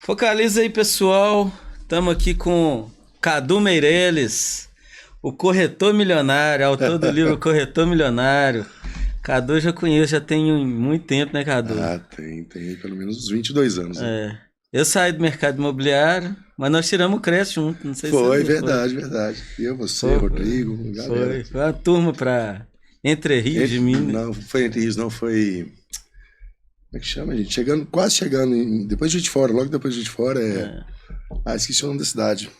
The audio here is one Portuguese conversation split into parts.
Focaliza aí, pessoal. Estamos aqui com Cadu Meireles, o corretor milionário, autor do livro Corretor Milionário. Cadu eu já conheço, já tem muito tempo, né, Cadu? Tem pelo menos uns 22 anos, né? Eu saí do mercado imobiliário, mas nós tiramos o Cresce junto, não sei se Foi, você verdade. Eu, você, Rodrigo, galera. Foi uma turma para Entre Rios de Minas. Não, foi Entre Rios, não, foi... Como é que chama, gente? Quase chegando, depois de Juiz de Fora, logo depois de Juiz de Fora esqueci o nome da cidade.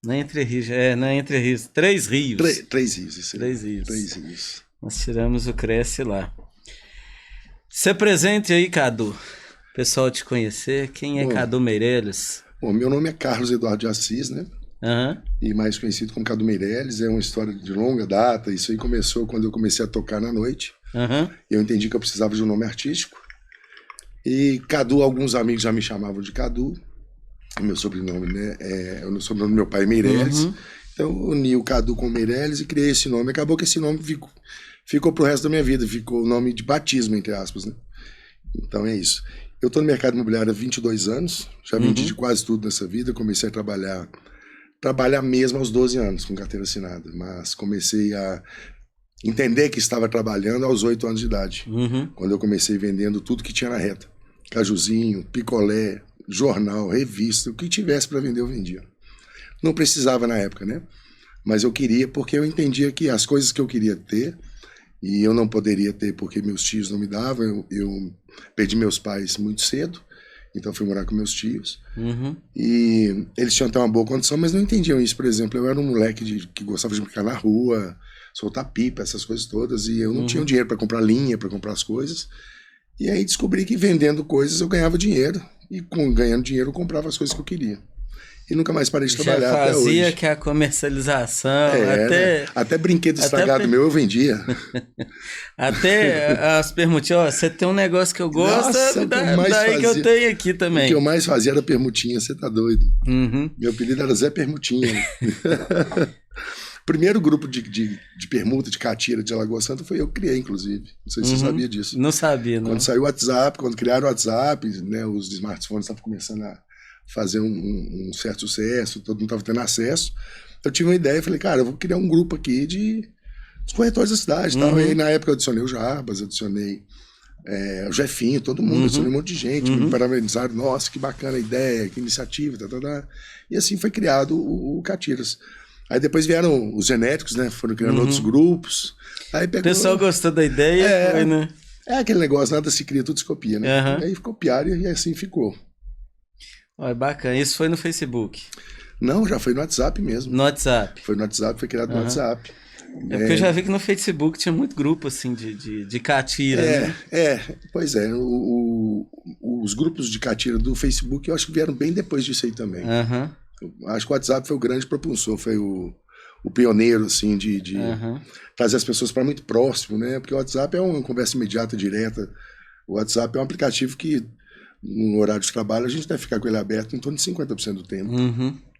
Não é Entre Rios, não é Entre Rios, Três Rios. Três Rios, isso aí. Três Rios. Três Rios. Nós tiramos o Cresce lá. Se apresente aí, Cadu. Pessoal te conhecer, quem é Cadu Meireles? Bom, meu nome é Carlos Eduardo de Assis, né? E mais conhecido como Cadu Meireles. É uma história de longa data. Isso aí começou quando eu comecei a tocar na noite. Eu entendi que eu precisava de um nome artístico. E Cadu, alguns amigos já me chamavam de Cadu. Meu sobrenome, né? É o sobrenome do meu pai, Meireles. Então eu uni o Cadu com o Meireles e criei esse nome. Acabou que esse nome ficou pro resto da minha vida. Ficou o nome de batismo, entre aspas, né? Então é isso. Eu estou no mercado imobiliário há 22 anos. Já vendi de quase tudo nessa vida. Comecei a trabalhar mesmo aos 12 anos, com carteira assinada. Mas comecei a entender que estava trabalhando aos 8 anos de idade. Quando eu comecei vendendo tudo que tinha na reta. Cajuzinho, picolé, jornal, revista, o que tivesse para vender eu vendia. Não precisava na época, né? Mas eu queria porque eu entendia que as coisas que eu queria ter, e eu não poderia ter porque meus tios não me davam, eu perdi meus pais muito cedo, então fui morar com meus tios. E eles tinham até uma boa condição, mas não entendiam isso. Por exemplo, eu era um moleque que gostava de brincar na rua, soltar pipa, essas coisas todas, e eu não tinha o dinheiro para comprar linha, para comprar as coisas. E aí descobri que vendendo coisas eu ganhava dinheiro. E ganhando dinheiro eu comprava as coisas que eu queria. E nunca mais parei de trabalhar até hoje. Já fazia que a comercialização, até brinquedo estragado meu eu vendia. Até as permutinhas, você tem um negócio que eu gosto, daí que eu tenho aqui também. O que eu mais fazia era permutinha, você tá doido. Meu apelido era Zé Permutinha. Primeiro grupo de permuta, de catira de Alagoa Santa foi eu que criei, inclusive. Não sei se você sabia disso. Não sabia, não. Quando saiu o WhatsApp, quando criaram o WhatsApp, né, os smartphones estavam começando a fazer um certo sucesso, todo mundo estava tendo acesso. Eu tive uma ideia, falei, cara, eu vou criar um grupo aqui dos corretores da cidade. Tal. E aí, na época, eu adicionei o Jarbas, adicionei o Jefinho, todo mundo, adicionei um monte de gente, me parabenizaram, nossa, que bacana a ideia, que iniciativa, E assim foi criado o Catiras. Aí depois vieram os genéticos, né? Foram criando outros grupos. Aí pegou... O pessoal gostou da ideia, foi, né? É aquele negócio, nada se cria, tudo se copia, né? Aí copiaram e assim ficou. Olha, bacana. Isso foi no Facebook? Não, já foi no WhatsApp mesmo. No WhatsApp? Foi no WhatsApp, foi criado no WhatsApp. É porque eu já vi que no Facebook tinha muito grupo, assim, de catira, né? Pois é. Os grupos de catira do Facebook, eu acho que vieram bem depois disso aí também. Acho que o WhatsApp foi o grande propulsor, foi o pioneiro, assim, de trazer as pessoas para muito próximo, né? Porque o WhatsApp é uma conversa imediata, direta. O WhatsApp é um aplicativo que, no horário de trabalho, a gente deve ficar com ele aberto em torno de 50% do tempo.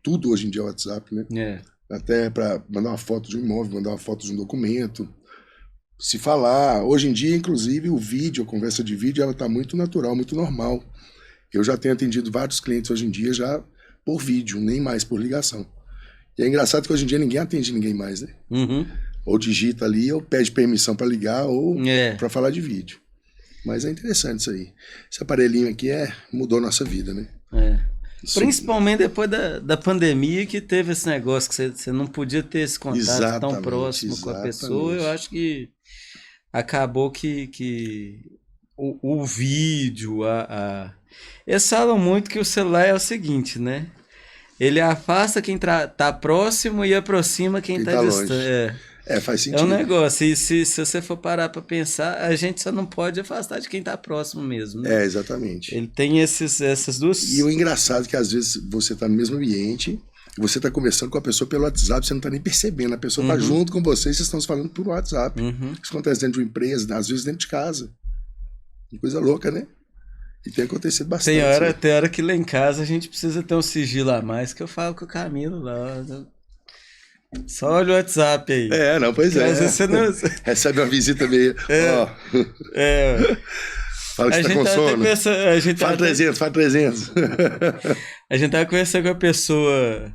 Tudo hoje em dia é WhatsApp, né? Até para mandar uma foto de um imóvel, mandar uma foto de um documento, se falar. Hoje em dia, inclusive, o vídeo, a conversa de vídeo, ela está muito natural, muito normal. Eu já tenho atendido vários clientes hoje em dia já por vídeo, nem mais por ligação. E é engraçado que hoje em dia ninguém atende ninguém mais, né? Ou digita ali, ou pede permissão para ligar, ou para falar de vídeo. Mas é interessante isso aí. Esse aparelhinho aqui mudou nossa vida, né? Principalmente depois da pandemia, que teve esse negócio que você não podia ter esse contato tão próximo com a pessoa. Eu acho que acabou que o vídeo, eles falam muito que o celular é o seguinte, né? Ele afasta quem tá próximo e aproxima quem tá distante. Faz sentido. É um negócio, e se você for parar para pensar, a gente só não pode afastar de quem tá próximo mesmo, né? Exatamente. Ele tem essas duas... E o engraçado é que às vezes você tá no mesmo ambiente, você tá conversando com a pessoa pelo WhatsApp, você não tá nem percebendo, a pessoa tá junto com você e vocês estão se falando por WhatsApp. Isso acontece dentro de uma empresa, às vezes dentro de casa. Que coisa louca, né? E tem acontecido bastante. Tem hora que lá em casa a gente precisa ter um sigilo a mais, que eu falo com o Camilo lá. Só olha o WhatsApp aí. Pois é. Às vezes você não... Recebe uma visita meio... Fala que você tá com sono. Fala 300, fala 300. A gente tava conversando com a pessoa.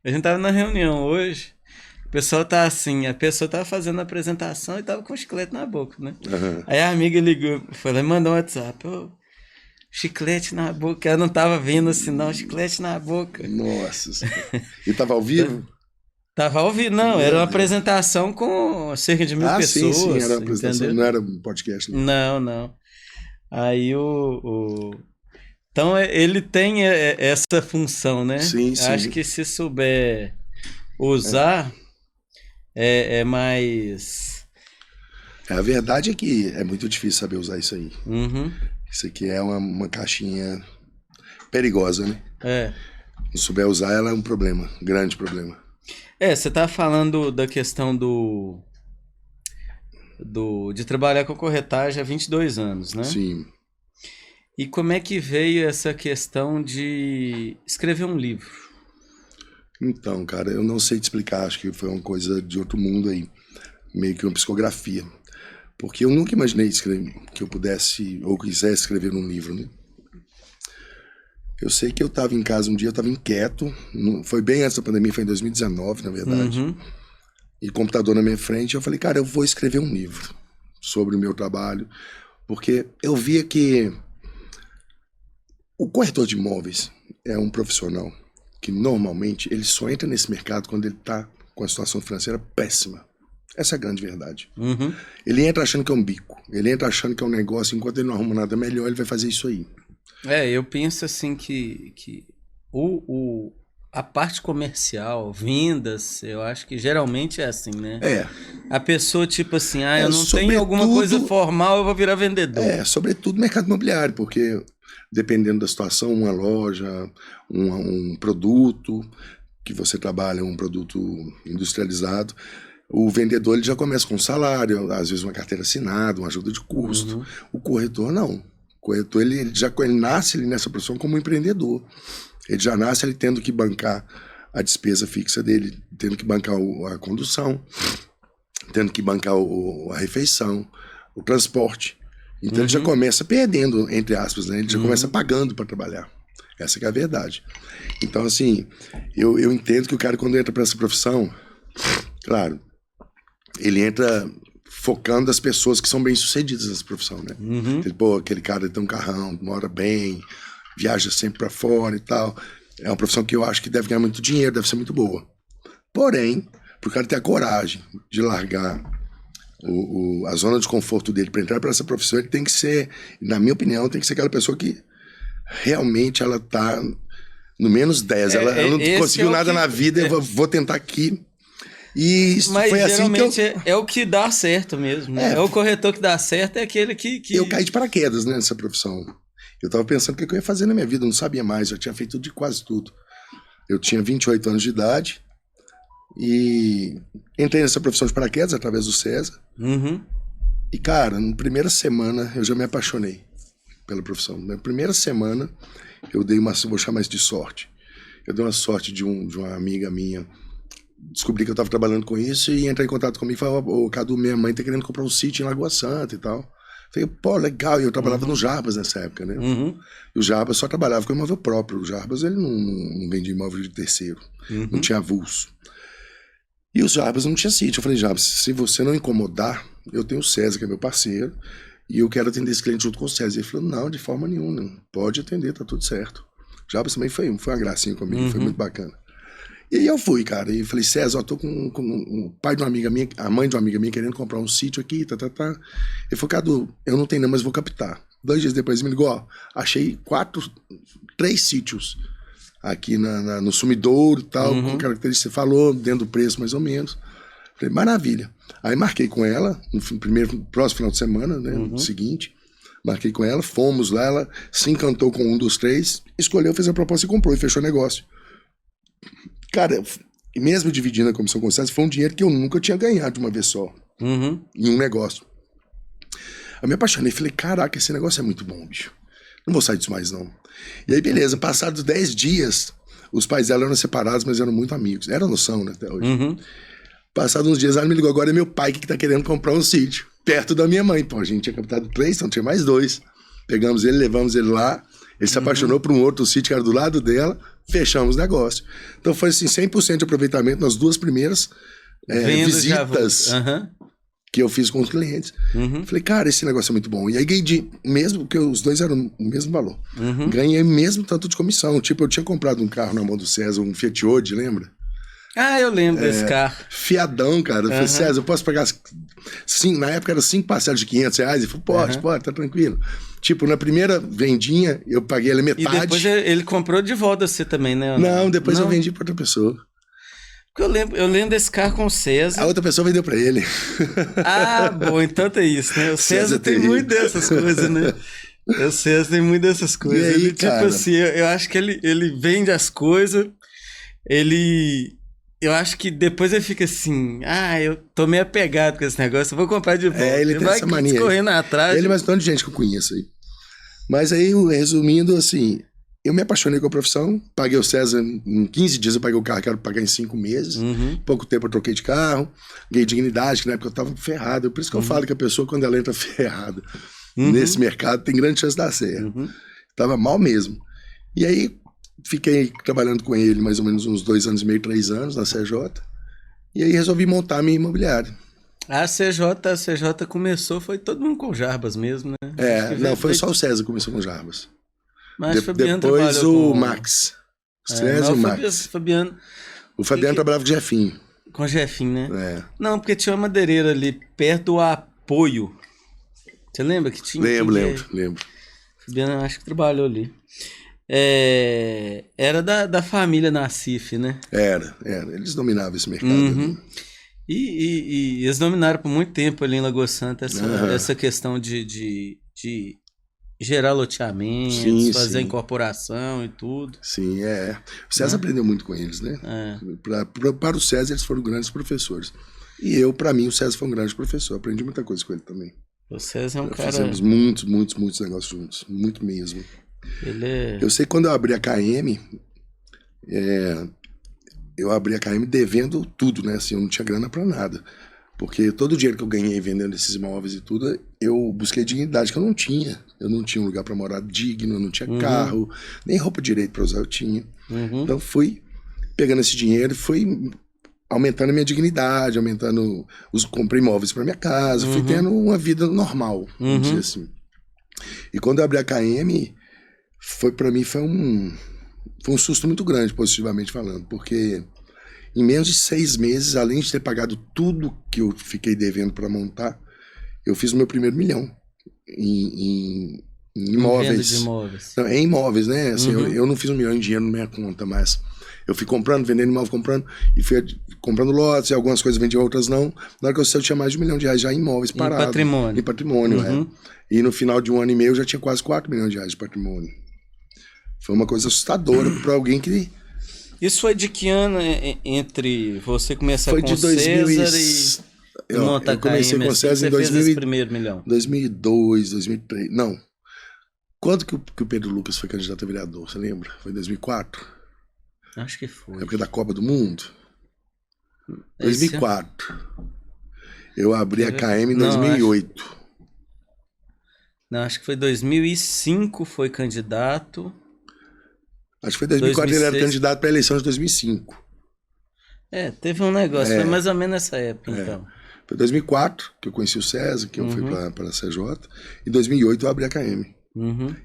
A gente tava na reunião hoje. O pessoal tá assim, a pessoa tava fazendo a apresentação e tava com chiclete na boca, né? Uhum. Aí a amiga ligou, mandou um WhatsApp. Chiclete na boca. Ela não tava vendo assim, não, chiclete na boca. Nossa. E tava ao vivo? Tava ao vivo, não. Era uma apresentação com cerca de 1000 pessoas. Sim, era uma apresentação, entendeu? Não era um podcast. Não. Aí Então ele tem essa função, né? Sim. Acho que se souber usar, é mais... A verdade é que é muito difícil saber usar isso aí. Uhum. Isso aqui é uma caixinha perigosa, né? Se souber usar, ela é um problema, um grande problema. Você tá falando da questão de trabalhar com corretagem há 22 anos, né? Sim. E como é que veio essa questão de escrever um livro? Então, cara, eu não sei te explicar, acho que foi uma coisa de outro mundo aí, meio que uma psicografia. Porque eu nunca imaginei que eu pudesse ou quisesse escrever um livro, né? Eu sei que eu estava em casa um dia, eu estava inquieto, foi bem antes da pandemia, foi em 2019, na verdade. Uhum. E computador na minha frente, eu falei, cara, eu vou escrever um livro sobre o meu trabalho, porque eu via que o corretor de imóveis é um profissional que normalmente ele só entra nesse mercado quando ele está com a situação financeira péssima. Essa é a grande verdade. Uhum. Ele entra achando que é um bico, ele entra achando que é um negócio, enquanto ele não arruma nada melhor, ele vai fazer isso aí. Eu penso assim que a parte comercial, vendas, eu acho que geralmente é assim, né? A pessoa tipo assim, eu não tenho alguma coisa formal, eu vou virar vendedor. Sobretudo mercado imobiliário, porque dependendo da situação, uma loja, um produto que você trabalha, um produto industrializado, o vendedor ele já começa com um salário, às vezes uma carteira assinada, uma ajuda de custo. Uhum. O corretor não. O corretor ele nasce nessa profissão como um empreendedor. Ele já nasce ele tendo que bancar a despesa fixa dele, tendo que bancar a condução, tendo que bancar a refeição, o transporte. Então ele já começa perdendo, entre aspas, né? Ele já começa pagando para trabalhar. Essa que é a verdade. Então, assim, eu entendo que o cara, quando entra para essa profissão, claro, ele entra focando as pessoas que são bem-sucedidas nessa profissão, né? Uhum. Aquele cara tem um carrão, mora bem, viaja sempre para fora e tal. É uma profissão que eu acho que deve ganhar muito dinheiro, deve ser muito boa. Porém, pro cara ter a coragem de largar a zona de conforto dele para entrar para essa profissão, ele tem que ser, na minha opinião, tem que ser aquela pessoa que realmente ela tá no menos 10. Ela não conseguiu nada na vida, eu vou tentar aqui. E mas foi geralmente assim que é o que dá certo mesmo, né? É o corretor que dá certo, é aquele que... Eu caí de paraquedas, né, nessa profissão. Eu tava pensando o que eu ia fazer na minha vida, eu não sabia mais, eu tinha feito de quase tudo. Eu tinha 28 anos de idade e entrei nessa profissão de paraquedas através do César. Uhum. E, cara, na primeira semana eu já me apaixonei pela profissão. Na primeira semana eu dei vou chamar isso de sorte. Eu dei uma sorte de uma amiga minha. Descobri que eu estava trabalhando com isso e entrei em contato comigo e falou, Cadu, minha mãe tá querendo comprar um sítio em Lagoa Santa e tal. Falei, pô, legal. E eu trabalhava no Jarbas nessa época, né? Uhum. E o Jarbas só trabalhava com imóvel próprio. O Jarbas, ele não vendia imóvel de terceiro. Uhum. Não tinha avulso. E o Jarbas não tinha sítio. Eu falei, Jarbas, se você não incomodar, eu tenho o César, que é meu parceiro, e eu quero atender esse cliente junto com o César. Ele falou, não, de forma nenhuma, não. Pode atender, tá tudo certo. O Jarbas também foi uma gracinha comigo, foi muito bacana. E aí eu fui, cara, e falei, César, eu tô com o pai de uma amiga minha, a mãe de uma amiga minha querendo comprar um sítio aqui, Ele falou, Cadu, eu não tenho não, mas vou captar. 2 dias depois ele me ligou, achei 3 sítios aqui no Sumidouro e tal, com características que você falou, dentro do preço mais ou menos. Falei, maravilha. Aí marquei com ela, no próximo final de semana, né, no seguinte, marquei com ela, fomos lá, ela se encantou com um dos 3, escolheu, fez a proposta e comprou, e fechou o negócio. Cara, mesmo dividindo a comissão com o César, foi um dinheiro que eu nunca tinha ganhado de uma vez só. Em um negócio. Eu me apaixonei, falei, caraca, esse negócio é muito bom, bicho. Não vou sair disso mais, não. E aí, beleza, passados 10 dias, os pais dela eram separados, mas eram muito amigos. Era noção, né, até hoje. Passados uns dias, ela me ligou, agora é meu pai que tá querendo comprar um sítio, perto da minha mãe. Pô, a gente tinha captado 3, então tinha mais 2. Pegamos ele, levamos ele lá. Ele se apaixonou por um outro sítio que era do lado dela. Fechamos o negócio. Então foi assim, 100% de aproveitamento nas 2 primeiras visitas que eu fiz com os clientes. Falei, cara, esse negócio é muito bom. E aí ganhei, mesmo porque os 2 eram o mesmo valor. Ganhei mesmo tanto de comissão. Tipo, eu tinha comprado um carro na mão do César, um Fiat Ode, lembra? Ah, eu lembro desse carro. Fiadão, cara. Eu falei, César, eu posso pegar... Sim, na época era 5 parcelas de R$500. Ele falou, pode, tá tranquilo. Tipo, na primeira vendinha, eu paguei ela metade. E depois ele comprou de volta você também, né? Não, depois eu vendi pra outra pessoa. Porque eu lembro desse carro com o César. A outra pessoa vendeu pra ele. Ah, bom, então é isso, né? O César tem muito dessas coisas, né? O César tem muito dessas coisas. E aí, ele, tipo assim, eu acho que ele vende as coisas, eu acho que depois ele fica assim, eu tô meio apegado com esse negócio, eu vou comprar de volta. Ele tem essa mania. Correndo atrás. Ele é mais um tanto de gente que eu conheço aí. Mas aí, resumindo, assim, eu me apaixonei com a profissão, paguei o César em 15 dias, eu paguei o carro, quero pagar em 5 meses. Pouco tempo eu troquei de carro, ganhei dignidade, que na época eu tava ferrado. Por isso que eu falo que a pessoa, quando ela entra ferrada nesse mercado, tem grande chance de dar certo. Tava mal mesmo. E aí, fiquei trabalhando com ele mais ou menos uns 2 anos e meio, 3 anos na CJ. E aí resolvi montar a minha imobiliária. A CJ começou, foi todo mundo com Jarbas mesmo, né? Não, foi só o César que começou com Jarbas. Mas depois o Max. O César e o Max. O Fabiano trabalhava com o Jefinho. Com o Jefinho, né? Não, porque tinha uma madeireira ali perto do Apoio. Você lembra que tinha? Lembro. O Fabiano acho que trabalhou ali. Era da família Nassif, né? Era. Eles dominavam esse mercado. Ali. E eles dominaram por muito tempo ali em Lagoa Santa essa questão de gerar loteamentos, fazer incorporação e tudo. Sim, O César aprendeu muito com eles, né? Para o César, eles foram grandes professores. E para mim, o César foi um grande professor. Aprendi muita coisa com ele também. O César é um cara... Fizemos muitos negócios juntos. Muito mesmo. Eu sei que quando eu abri a KM, eu abri a KM devendo tudo, né? Assim, eu não tinha grana pra nada. Porque todo o dinheiro que eu ganhei vendendo esses imóveis e tudo, eu busquei dignidade que eu não tinha. Eu não tinha um lugar pra morar digno, eu não tinha carro, nem roupa direito pra usar eu tinha. Então fui pegando esse dinheiro e fui aumentando a minha dignidade, comprei imóveis pra minha casa, fui tendo uma vida normal, vamos dizer assim. E quando eu abri a KM, pra mim foi um susto muito grande, positivamente falando, porque em menos de 6 meses, além de ter pagado tudo que eu fiquei devendo para montar, eu fiz o meu primeiro milhão em imóveis. Não, em imóveis, né? Assim, eu não fiz 1 milhão em dinheiro na minha conta, mas eu fui comprando, vendendo imóvel, e fui comprando lotes, e algumas coisas vendia, outras não. Na hora que eu tinha mais de R$1 milhão já em imóveis parados. Em patrimônio, E no final de 1 ano e meio eu já tinha quase R$4 milhões de patrimônio. Foi uma coisa assustadora para alguém que... Isso foi de que ano entre você começar com o César e montar a KM? Eu comecei com o César em 2000, primeiro milhão? 2002, 2003... Não. Quando que o Pedro Lucas foi candidato a vereador? Você lembra? Foi em 2004? Acho que foi. Época da Copa do Mundo? 2004. Eu abri a KM em 2008. Não, acho que foi 2005 foi candidato. Acho que foi 2004 2006. Ele era candidato para a eleição de 2005. Teve um negócio, foi mais ou menos nessa época, então. Foi 2004 que eu conheci o César, que eu fui para a CJ. Em 2008 eu abri a KM.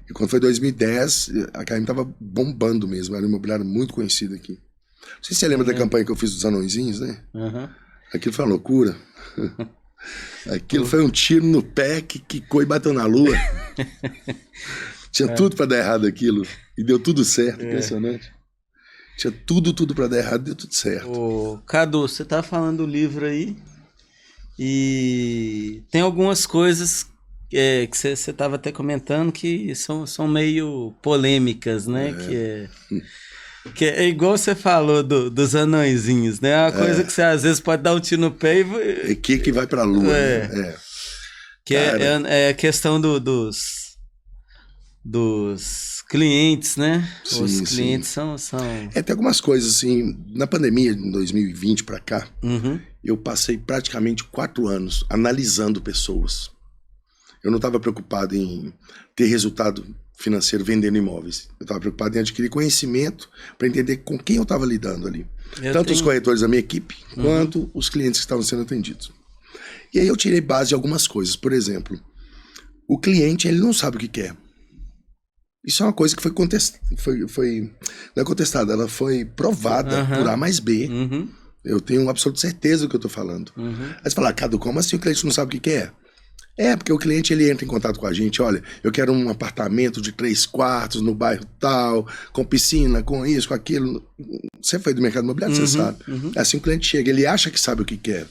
E quando foi 2010, a KM tava bombando mesmo, era um imobiliário muito conhecido aqui. Não sei se você lembra da campanha que eu fiz dos anõezinhos, né? Aquilo foi uma loucura. Aquilo foi um tiro no pé que quicou e bateu na lua. Tinha tudo para dar errado aquilo. E deu tudo certo, impressionante. Tinha tudo para dar errado e deu tudo certo. Cadu, você tá falando do livro aí. E tem algumas coisas que você tava até comentando que são meio polêmicas, né? Que é igual você falou dos anõezinhos, né? É uma coisa que você às vezes pode dar um tiro no pé e... que vai pra lua, né? Que é a questão dos clientes, né? Sim, os clientes são... Tem algumas coisas, assim... Na pandemia, em 2020 pra cá, eu passei praticamente 4 anos analisando pessoas. Eu não estava preocupado em ter resultado financeiro vendendo imóveis. Eu estava preocupado em adquirir conhecimento para entender com quem eu estava lidando ali. Tanto os corretores da minha equipe, quanto os clientes que estavam sendo atendidos. E aí eu tirei base de algumas coisas. Por exemplo, o cliente, ele não sabe o que quer. Isso é uma coisa que foi contestada. Não é contestada, ela foi provada por A mais B. Eu tenho absoluta certeza do que eu estou falando. Aí você fala, Cadu, como assim o cliente não sabe o que quer? Porque o cliente, ele entra em contato com a gente, olha, eu quero um apartamento de 3 quartos no bairro tal, com piscina, com isso, com aquilo. Você foi do mercado imobiliário, você sabe. Assim o cliente chega, ele acha que sabe o que quer,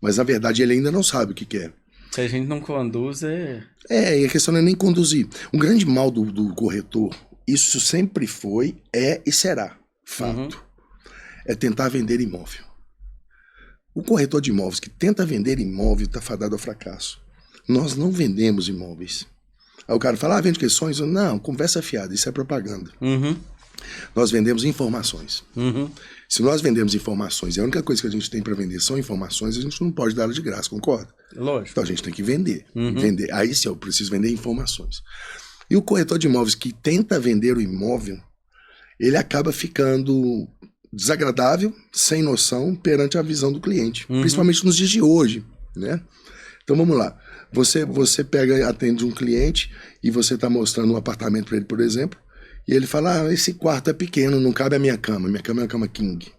mas na verdade ele ainda não sabe o que quer. Se a gente não conduz, e a questão não é nem conduzir. Um grande mal do corretor, isso sempre foi, e será, fato, é tentar vender imóvel. O corretor de imóveis que tenta vender imóvel está fadado ao fracasso. Nós não vendemos imóveis. Aí o cara fala, vende questões? Não, conversa fiada, isso é propaganda. Nós vendemos informações. Se nós vendemos informações, e a única coisa que a gente tem para vender são informações, a gente não pode dar ela de graça, concorda? Lógico. Então a gente tem que vender. Aí sim, eu preciso vender informações. E o corretor de imóveis que tenta vender o imóvel, ele acaba ficando desagradável, sem noção, perante a visão do cliente. Principalmente nos dias de hoje, né? Então vamos lá. Você pega, atende um cliente e você está mostrando um apartamento para ele, por exemplo, e ele fala, esse quarto é pequeno, não cabe a minha cama é uma cama king.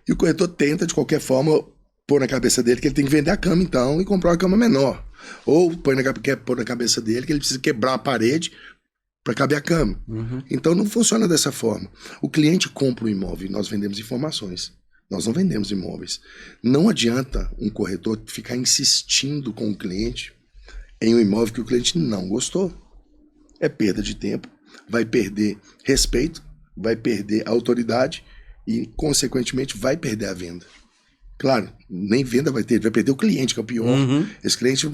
E o corretor tenta, de qualquer forma, pôr na cabeça dele que ele tem que vender a cama, então, e comprar uma cama menor. Ou quer pôr na cabeça dele que ele precisa quebrar a parede para caber a cama. Então não funciona dessa forma. O cliente compra o imóvel e nós vendemos informações. Nós não vendemos imóveis. Não adianta um corretor ficar insistindo com o cliente em um imóvel que o cliente não gostou. É perda de tempo, vai perder respeito, vai perder autoridade e, consequentemente, vai perder a venda. Claro, nem venda vai ter, vai perder o cliente, que é o pior. Esse cliente,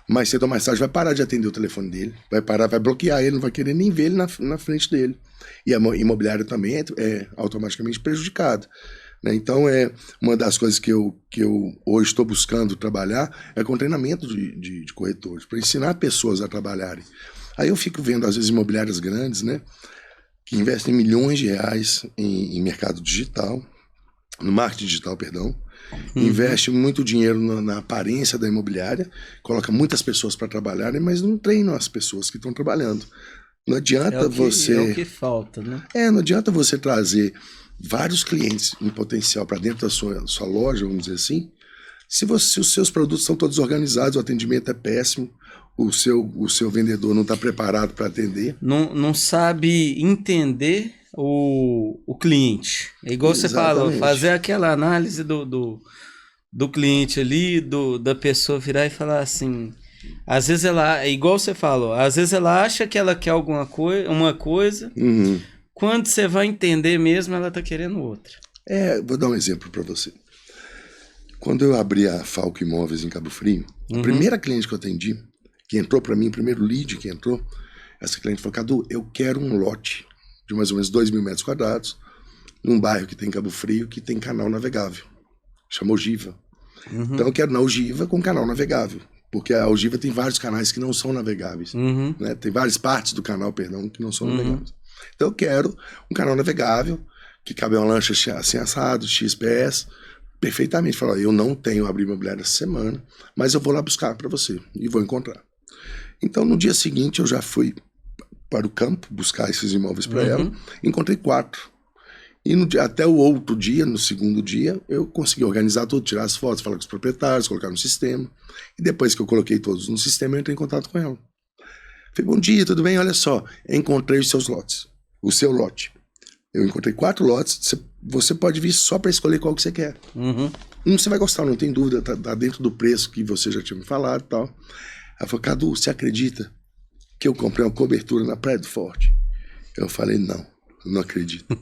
mais cedo ou mais tarde, vai parar de atender o telefone dele, vai bloquear ele, não vai querer nem ver ele na frente dele. E a imobiliária também é automaticamente prejudicada. Então, uma das coisas que eu hoje estou buscando trabalhar é com treinamento de corretores, para ensinar pessoas a trabalharem. Aí eu fico vendo, às vezes, imobiliárias grandes, né, que investem milhões de reais em mercado digital, no marketing digital, perdão, investe muito dinheiro na aparência da imobiliária, coloca muitas pessoas para trabalharem, mas não treinam as pessoas que estão trabalhando. Não adianta você... É o que falta, né? Não adianta você trazer vários clientes em potencial para dentro da sua loja, vamos dizer assim, se os seus produtos estão todos organizados, o atendimento é péssimo, o seu vendedor não está preparado para atender. Não sabe entender o cliente. É igual Exatamente. Você falou, fazer aquela análise do cliente ali, da pessoa virar e falar assim... Às vezes ela, igual você falou, às vezes ela acha que ela quer uma coisa... Quando você vai entender mesmo, ela está querendo outra. Vou dar um exemplo para você. Quando eu abri a Falco Imóveis em Cabo Frio, a primeira cliente que eu atendi, que entrou para mim, o primeiro lead que entrou, essa cliente falou, Cadu, eu quero um lote de mais ou menos 2.000 metros quadrados, num bairro que tem Cabo Frio, que tem canal navegável. Chama Ogiva. Então eu quero na Ogiva com canal navegável. Porque a Ogiva tem vários canais que não são navegáveis. Né? Tem várias partes do canal, perdão, que não são navegáveis. Então eu quero um canal navegável, que cabe uma lancha assim assado, XPS, perfeitamente. Falar, eu não tenho abrir imobiliário essa semana, mas eu vou lá buscar para você e vou encontrar. Então no dia seguinte eu já fui para o campo buscar esses imóveis para ela, encontrei 4. E até o outro dia, no segundo dia, eu consegui organizar tudo, tirar as fotos, falar com os proprietários, colocar no sistema. E depois que eu coloquei todos no sistema, eu entrei em contato com ela. Falei, bom dia, tudo bem? Olha só, encontrei os seus lotes. O seu lote. Eu encontrei 4 lotes, você pode vir só para escolher qual que você quer. Você vai gostar, não tem dúvida, tá dentro do preço que você já tinha me falado e tal. Ela falou, Cadu, você acredita que eu comprei uma cobertura na Praia do Forte? Eu falei, não acredito.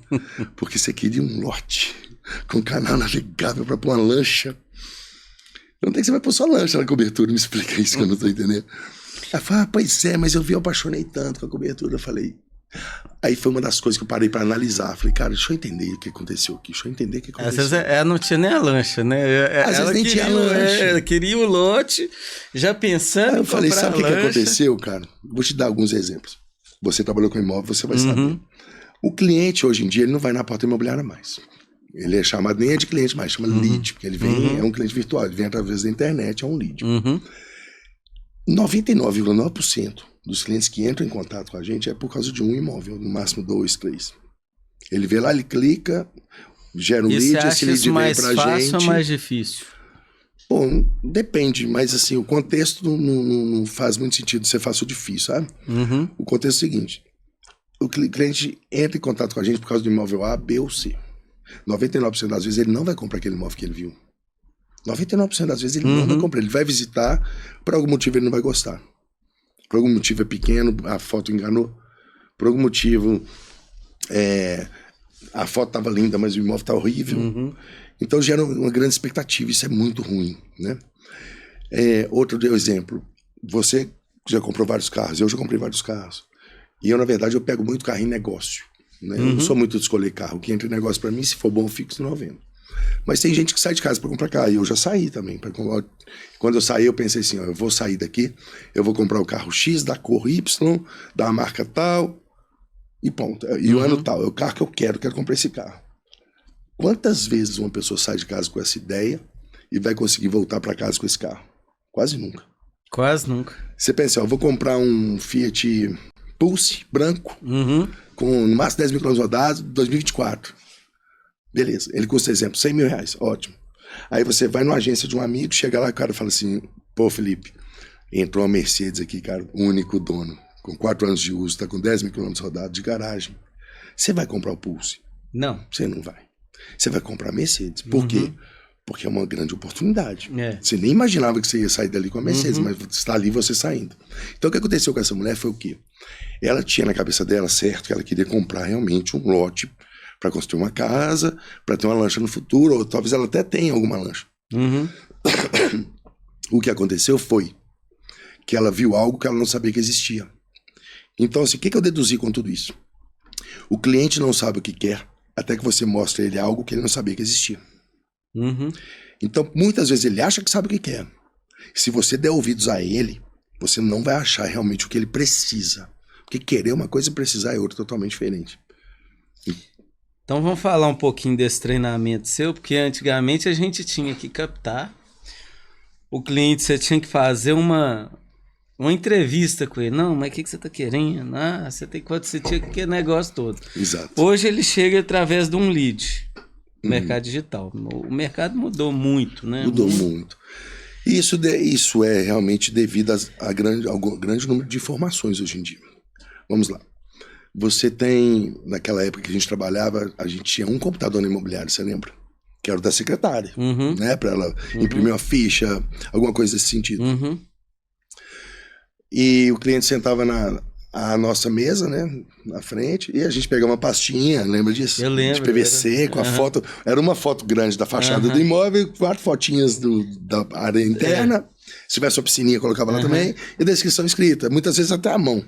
Porque você queria um lote com canal navegável para pôr uma lancha. Não tem que você vai pôr só lancha na cobertura, me explica isso que eu não tô entendendo. Ela falou, pois é, mas eu apaixonei tanto com a cobertura. Eu falei, Aí foi uma das coisas que eu parei para analisar. Falei, cara, deixa eu entender o que aconteceu aqui. Às vezes ela não tinha nem a lancha, né? Às vezes nem tinha a lancha. Ela queria o lote, já pensando aí eu falei, sabe o que aconteceu, cara? Vou te dar alguns exemplos. Você trabalhou com imóvel, você vai saber. O cliente, hoje em dia, ele não vai na porta imobiliária mais. Ele é chamado, nem é de cliente mais, chama lead, porque ele vem, é um cliente virtual, ele vem através da internet, é um lead. 99,9% dos clientes que entram em contato com a gente é por causa de um imóvel, no máximo 2, 3. Ele vê lá, ele clica, gera um lead, esse lead vem pra gente. Mais fácil ou mais difícil? Bom, depende, mas assim, o contexto não faz muito sentido ser fácil ou difícil, sabe? O contexto é o seguinte, o cliente entra em contato com a gente por causa do imóvel A, B ou C. 99% das vezes ele não vai comprar aquele imóvel que ele viu. 99% das vezes ele não vai comprar, ele vai visitar, por algum motivo ele não vai gostar. Por algum motivo é pequeno, a foto enganou. Por algum motivo a foto estava linda, mas o imóvel está horrível. Então gera uma grande expectativa, isso é muito ruim, né? Outro exemplo, você já comprou vários carros, eu já comprei vários carros. E eu, na verdade, eu pego muito carro em negócio. Né? Eu não sou muito de escolher carro. O que entra em negócio para mim, se for bom, eu fico, se não eu vendo. Mas tem gente que sai de casa para comprar carro. E eu já saí também. Quando eu saí, eu pensei assim, ó, eu vou sair daqui, eu vou comprar o carro X, da cor Y, da marca tal, e ponto. E o ano tal. É o carro que eu quero comprar esse carro. Quantas vezes uma pessoa sai de casa com essa ideia e vai conseguir voltar para casa com esse carro? Quase nunca. Quase nunca. Você pensa, ó, eu vou comprar um Fiat Pulse branco, com no máximo 10 mil quilômetros rodados, 2024. Beleza, ele custa, exemplo, 100 mil reais, ótimo. Aí você vai numa agência de um amigo, chega lá e o cara fala assim, pô, Felipe, entrou uma Mercedes aqui, cara, único dono, com 4 anos de uso, tá com 10 mil quilômetros rodados de garagem. Você vai comprar o Pulse? Não. Você não vai. Você vai comprar a Mercedes. Por quê? Porque é uma grande oportunidade. Você nem imaginava que você ia sair dali com a Mercedes, mas está ali você saindo. Então o que aconteceu com essa mulher foi o quê? Ela tinha na cabeça dela, certo, que ela queria comprar realmente um lote para construir uma casa, para ter uma lancha no futuro, ou talvez ela até tenha alguma lancha. O que aconteceu foi que ela viu algo que ela não sabia que existia. Então, assim, o que eu deduzi com tudo isso? O cliente não sabe o que quer até que você mostre a ele algo que ele não sabia que existia. Então, muitas vezes ele acha que sabe o que quer. Se você der ouvidos a ele, você não vai achar realmente o que ele precisa. Porque querer uma coisa e precisar é outra totalmente diferente. Então vamos falar um pouquinho desse treinamento seu, porque antigamente a gente tinha que captar o cliente, você tinha que fazer uma entrevista com ele. Não, mas o que você está querendo? Ah, você tem quanto você tinha que negócio todo. Exato. Hoje ele chega através de um lead. Mercado digital. O mercado mudou muito, né? Mudou muito. Isso é realmente devido ao grande número de informações hoje em dia. Vamos lá. Você tem, naquela época que a gente trabalhava, a gente tinha um computador no imobiliário, você lembra? Que era o da secretária, né? Para ela imprimir uma ficha, alguma coisa desse sentido. E o cliente sentava na nossa mesa, né, na frente, e a gente pegava uma pastinha, lembra disso? Eu lembro. De PVC, com a foto, era uma foto grande da fachada do imóvel, 4 fotinhas da área interna, se tivesse uma piscininha, colocava lá também, e descrição escrita, muitas vezes até à mão.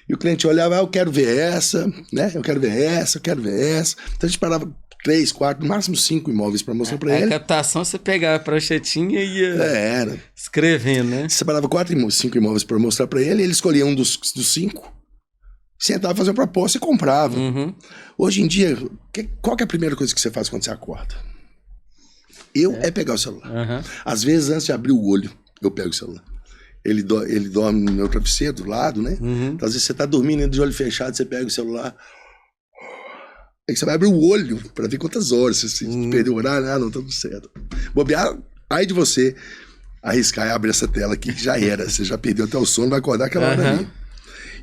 E o cliente olhava, eu quero ver essa, né, eu quero ver essa. Então a gente parava 3, 4, no máximo 5 imóveis para mostrar para ele. A captação você pegava a pranchetinha e ia escrevendo, né? Você separava 4, 5 imóveis para mostrar para ele, ele escolhia um dos 5, sentava, fazia uma proposta e comprava. Hoje em dia, qual que é a primeira coisa que você faz quando você acorda? É pegar o celular. Às vezes, antes de abrir o olho, eu pego o celular. Ele dorme no meu travesseiro do lado, né? Então, às vezes você tá dormindo de olho fechado, você pega o celular. Aí você vai abrir o olho para ver quantas horas. Se perdeu o horário, não, tá tudo certo. Bobear, aí de você arriscar e abrir essa tela aqui, que já era. Você já perdeu até o sono, vai acordar aquela hora ali.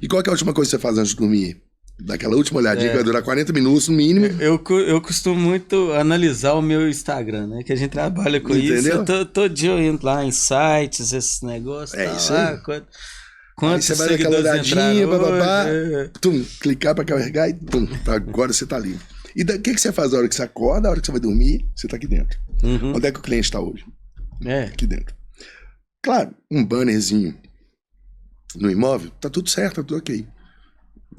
E qual que é a última coisa que você faz antes de dormir? Daquela última olhadinha que vai durar 40 minutos no mínimo. Eu costumo muito analisar o meu Instagram, né? Que a gente trabalha com isso. Eu todo dia eu entro lá em sites, esses negócios. Isso aí. Quantos aí você vai naquela olhadinha, clicar para carregar e agora você tá livre. E o que você faz na hora que você acorda, na hora que você vai dormir, você tá aqui dentro. Onde é que o cliente está hoje? Aqui dentro. Claro, um bannerzinho no imóvel, tá tudo certo, tá tudo ok.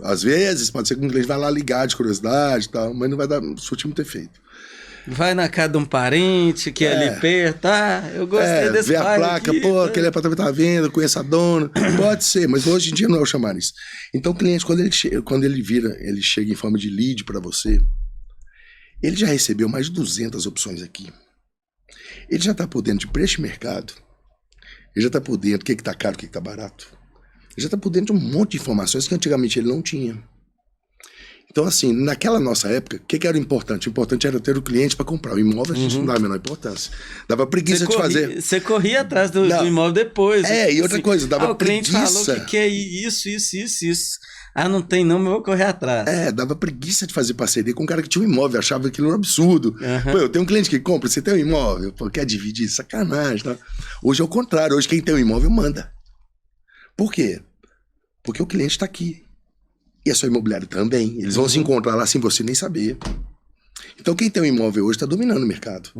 Às vezes, pode ser que um cliente vai lá ligar de curiosidade e tal, mas não vai surtir muito efeito. Vai na casa de um parente que é ali perto, eu gostei desse vê a placa, aqui, pô, aquele apartamento tá vendo, conheço a dona, pode ser, mas hoje em dia não é o chamariz. Então o cliente, quando ele chega em forma de lead para você, ele já recebeu mais de 200 opções aqui. Ele já tá por dentro de preço de mercado, ele já tá por dentro do que tá caro, o que tá barato, ele já tá por dentro de um monte de informações que antigamente ele não tinha. Então, assim, naquela nossa época, o que era importante? O importante era ter o cliente para comprar. O imóvel a gente não dava a menor importância. Dava preguiça de fazer. Você corria atrás do imóvel depois. E outra coisa, dava preguiça. O cliente falou que é isso. Não tem não, mas eu vou correr atrás. Dava preguiça de fazer parceria com um cara que tinha um imóvel, achava aquilo um absurdo. Pô, eu tenho um cliente que compra, você tem um imóvel? Pô, quer dividir? Sacanagem. Tá? Hoje é o contrário, hoje quem tem um imóvel manda. Por quê? Porque o cliente está aqui. E a sua imobiliária também. Eles vão se encontrar lá sem você nem saber. Então, quem tem um imóvel hoje está dominando o mercado.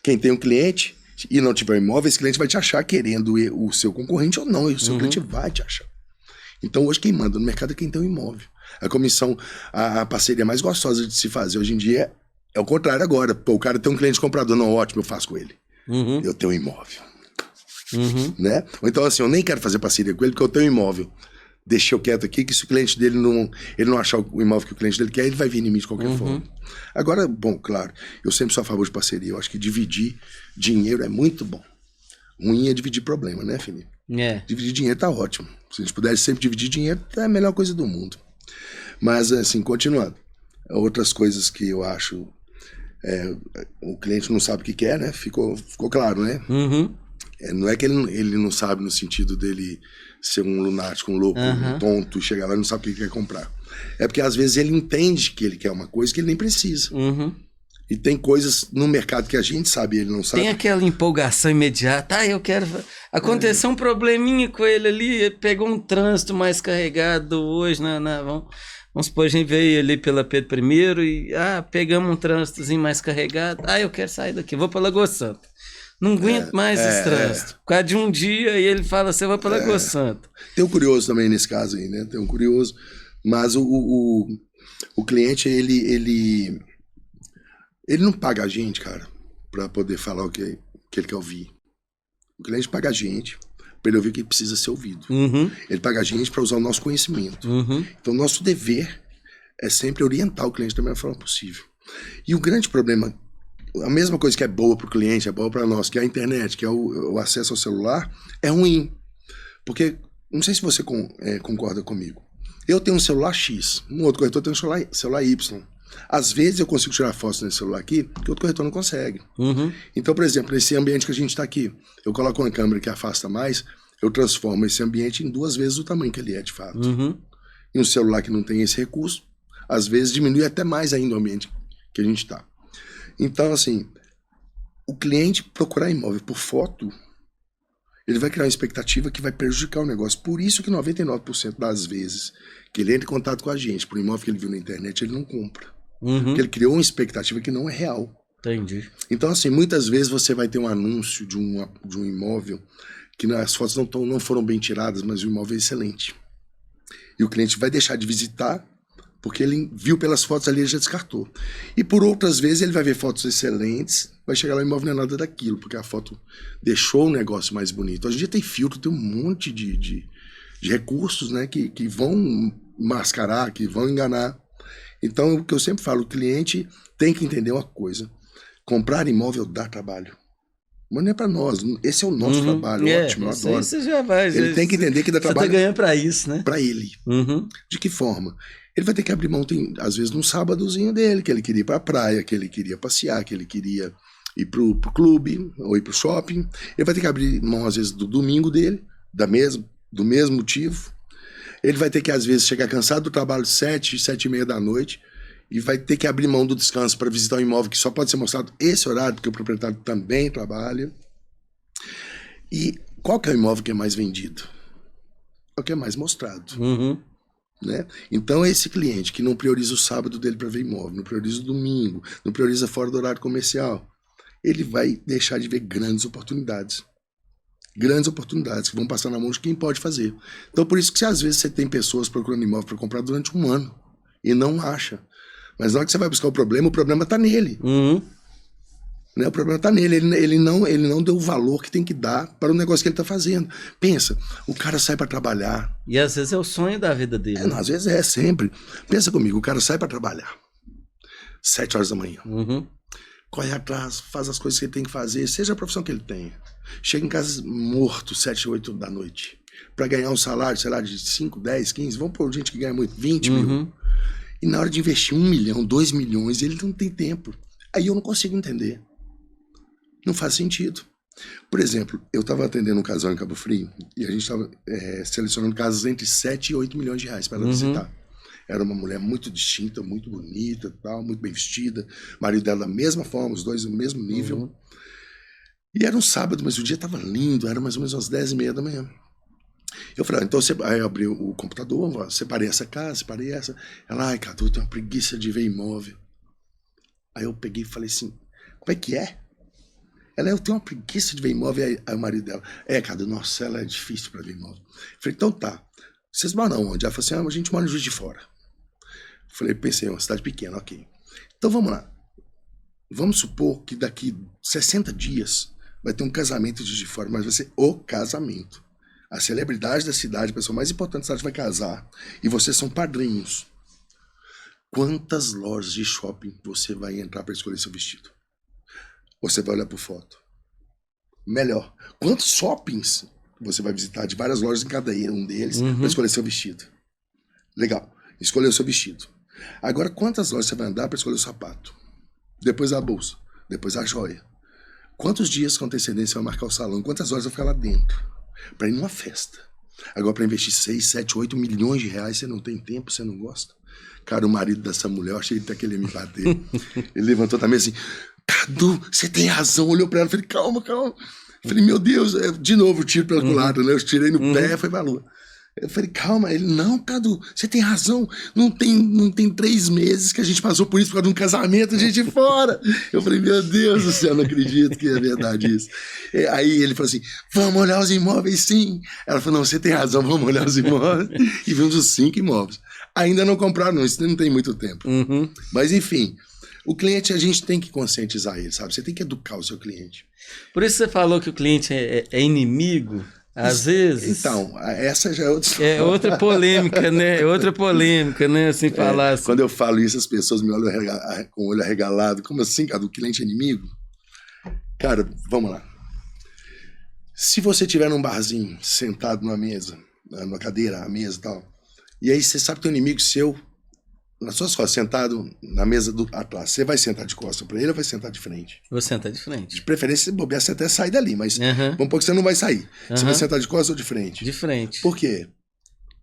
Quem tem um cliente e não tiver um imóvel, esse cliente vai te achar querendo o seu concorrente ou não. E o seu cliente vai te achar. Então, hoje, quem manda no mercado é quem tem um imóvel. A comissão, a parceria mais gostosa de se fazer hoje em dia é o contrário agora. Pô, o cara tem um cliente comprador, não, ótimo, eu faço com ele. Eu tenho um imóvel. Né? Ou então, assim, eu nem quero fazer parceria com ele porque eu tenho um imóvel. Deixa eu quieto aqui, que se o cliente dele não achar o imóvel que o cliente dele quer, ele vai vir em mim de qualquer forma. Agora, bom, claro, eu sempre sou a favor de parceria. Eu acho que dividir dinheiro é muito bom. Ruim é dividir problema, né, Felipe? Dividir dinheiro tá ótimo. Se a gente pudesse sempre dividir dinheiro, é a melhor coisa do mundo. Mas, assim, continuando. Outras coisas que eu acho... o cliente não sabe o que quer, né? Ficou claro, né? Não é que ele não sabe no sentido dele ser um lunático, um louco, um tonto, chegar lá e não sabe o que quer comprar. É porque às vezes ele entende que ele quer uma coisa que ele nem precisa. E tem coisas no mercado que a gente sabe e ele não sabe. Tem aquela empolgação imediata. Eu quero... Aconteceu um probleminha com ele ali, ele pegou um trânsito mais carregado hoje, vamos supor, a gente veio ali pela Pedro I e pegamos um trânsitozinho mais carregado. Eu quero sair daqui, vou para Lagoa Santa. Não aguento mais esse trânsito. Por causa de um dia, e ele fala, você vai para Lagoa Santa. Tem um curioso também nesse caso aí, né? Tem um curioso. Mas o cliente, ele não paga a gente, cara, para poder falar o que ele quer ouvir. O cliente paga a gente para ele ouvir o que precisa ser ouvido. Ele paga a gente para usar o nosso conhecimento. Então, nosso dever é sempre orientar o cliente da melhor forma possível. E o grande problema... A mesma coisa que é boa para o cliente, é boa para nós, que é a internet, que é o acesso ao celular, é ruim. Porque, não sei se você concorda comigo, eu tenho um celular X, um outro corretor tem um celular Y. Às vezes eu consigo tirar fotos nesse celular aqui, que outro corretor não consegue. Então, por exemplo, nesse ambiente que a gente está aqui, eu coloco uma câmera que afasta mais, eu transformo esse ambiente em 2 vezes o tamanho que ele é de fato. E um celular que não tem esse recurso, às vezes diminui até mais ainda o ambiente que a gente está. Então, assim, o cliente procurar imóvel por foto, ele vai criar uma expectativa que vai prejudicar o negócio. Por isso que 99% das vezes que ele entra em contato com a gente por um imóvel que ele viu na internet, ele não compra. Porque ele criou uma expectativa que não é real. Entendi. Então, assim, muitas vezes você vai ter um anúncio de um imóvel que as fotos não foram bem tiradas, mas o imóvel é excelente. E o cliente vai deixar de visitar porque ele viu pelas fotos ali e já descartou. E por outras vezes ele vai ver fotos excelentes, vai chegar lá e o imóvel não é nada daquilo, porque a foto deixou o negócio mais bonito. Hoje em dia tem filtro, tem um monte de recursos, né, que vão mascarar, que vão enganar. Então, o que eu sempre falo, o cliente tem que entender uma coisa. Comprar imóvel dá trabalho. Mas não é para nós, esse é o nosso trabalho, ótimo, eu adoro. Você já vai, ele tem que entender que dá trabalho. Você tá ganhando para isso, né? Para ele. De que forma? Ele vai ter que abrir mão, às vezes, num sábadozinho dele, que ele queria ir para a praia, que ele queria passear, que ele queria ir pro clube ou ir pro shopping. Ele vai ter que abrir mão, às vezes, do domingo dele, do mesmo motivo. Ele vai ter que, às vezes, chegar cansado do trabalho 7h30 da noite e vai ter que abrir mão do descanso para visitar um imóvel que só pode ser mostrado esse horário, porque o proprietário também trabalha. E qual que é o imóvel que é mais vendido? É o que é mais mostrado. Né? Então, esse cliente que não prioriza o sábado dele para ver imóvel, não prioriza o domingo, não prioriza fora do horário comercial, ele vai deixar de ver grandes oportunidades. Grandes oportunidades que vão passar na mão de quem pode fazer. Então, por isso que às vezes você tem pessoas procurando imóvel para comprar durante um ano e não acha. Mas na hora que você vai buscar o problema está nele. Né? O problema está nele. Ele não deu o valor que tem que dar para o negócio que ele está fazendo. Pensa, o cara sai para trabalhar. E às vezes é o sonho da vida dele. Não, às vezes é, sempre. Pensa comigo, o cara sai para trabalhar 7 horas da manhã. Corre atrás, faz as coisas que ele tem que fazer, seja a profissão que ele tenha. Chega em casa morto, 7, 8 da noite, para ganhar um salário, sei lá, de 5, 10, 15, vamos pôr gente que ganha muito, 20 mil. E na hora de investir 1 milhão, 2 milhões, ele não tem tempo. Aí eu não consigo entender. Não faz sentido. Por exemplo, eu estava atendendo um casal em Cabo Frio e a gente estava selecionando casas entre 7 e 8 milhões de reais para ela visitar. Era uma mulher muito distinta, muito bonita, tal, muito bem vestida. O marido dela da mesma forma, os dois no mesmo nível. E era um sábado, mas o dia estava lindo, era mais ou menos umas 10h30 da manhã. Eu falei, então aí eu abri o computador, separei essa casa, separei essa. Ela, ai, Cadu, eu tenho uma preguiça de ver imóvel. Aí eu peguei e falei assim, como é que é? Ela, eu tenho uma preguiça de ver imóvel. Aí o marido dela, Cadu, nossa, ela é difícil para ver imóvel. Eu falei, então tá. Vocês moram onde? Ela falou assim, a gente mora em Juiz de Fora. Eu falei, pensei, uma cidade pequena, ok. Então vamos lá. Vamos supor que daqui 60 dias vai ter um casamento em Juiz de Fora, mas vai ser o casamento. A celebridade da cidade, a pessoa mais importante da cidade vai casar. E vocês são padrinhos. Quantas lojas de shopping você vai entrar para escolher seu vestido? Você vai olhar por foto. Melhor, quantos shoppings você vai visitar de várias lojas em cada um deles para escolher seu vestido? Legal, escolheu seu vestido. Agora, quantas lojas você vai andar para escolher o sapato? Depois a bolsa, depois a joia. Quantos dias com antecedência vai marcar o salão? Quantas horas vai ficar lá dentro? Para ir numa festa. Agora, para investir 6, 7, 8 milhões de reais, você não tem tempo, você não gosta? Cara, o marido dessa mulher, eu achei até que ele ia me bater. Ele levantou também assim, Cadu, você tem razão. Olhou para ela e falei, calma, calma. Eu falei, meu Deus, de novo, tiro pelo lado, né? Eu tirei no pé, foi pra lua. Eu falei, calma. Ele, não, Cadu, você tem razão. Não tem 3 meses que a gente passou por isso por causa de um casamento, a gente fora. Eu falei, meu Deus do céu, não acredito que é verdade isso. Aí ele falou assim, vamos olhar os imóveis, sim. Ela falou, não, você tem razão, vamos olhar os imóveis. E vimos os 5 imóveis. Ainda não compraram, não, isso não tem muito tempo. Mas, enfim, o cliente, a gente tem que conscientizar ele, sabe? Você tem que educar o seu cliente. Por isso você falou que o cliente é inimigo, às vezes. Então, essa já é outra história. É outra polêmica, né? É outra polêmica, né? Assim, falar assim. Quando eu falo isso, as pessoas me olham com o olho arregalado. Como assim, cara? O cliente é inimigo? Cara, vamos lá. Se você estiver num barzinho, sentado numa mesa, numa cadeira, a mesa e tal, e aí você sabe que tem um inimigo seu nas suas costas, sentado na mesa do atrás. Você vai sentar de costas para ele ou vai sentar de frente? Vou sentar de frente. De preferência, se bobear, você até sai dali, mas vamos pôr que você não vai sair. Você vai sentar de costas ou de frente? De frente. Por quê?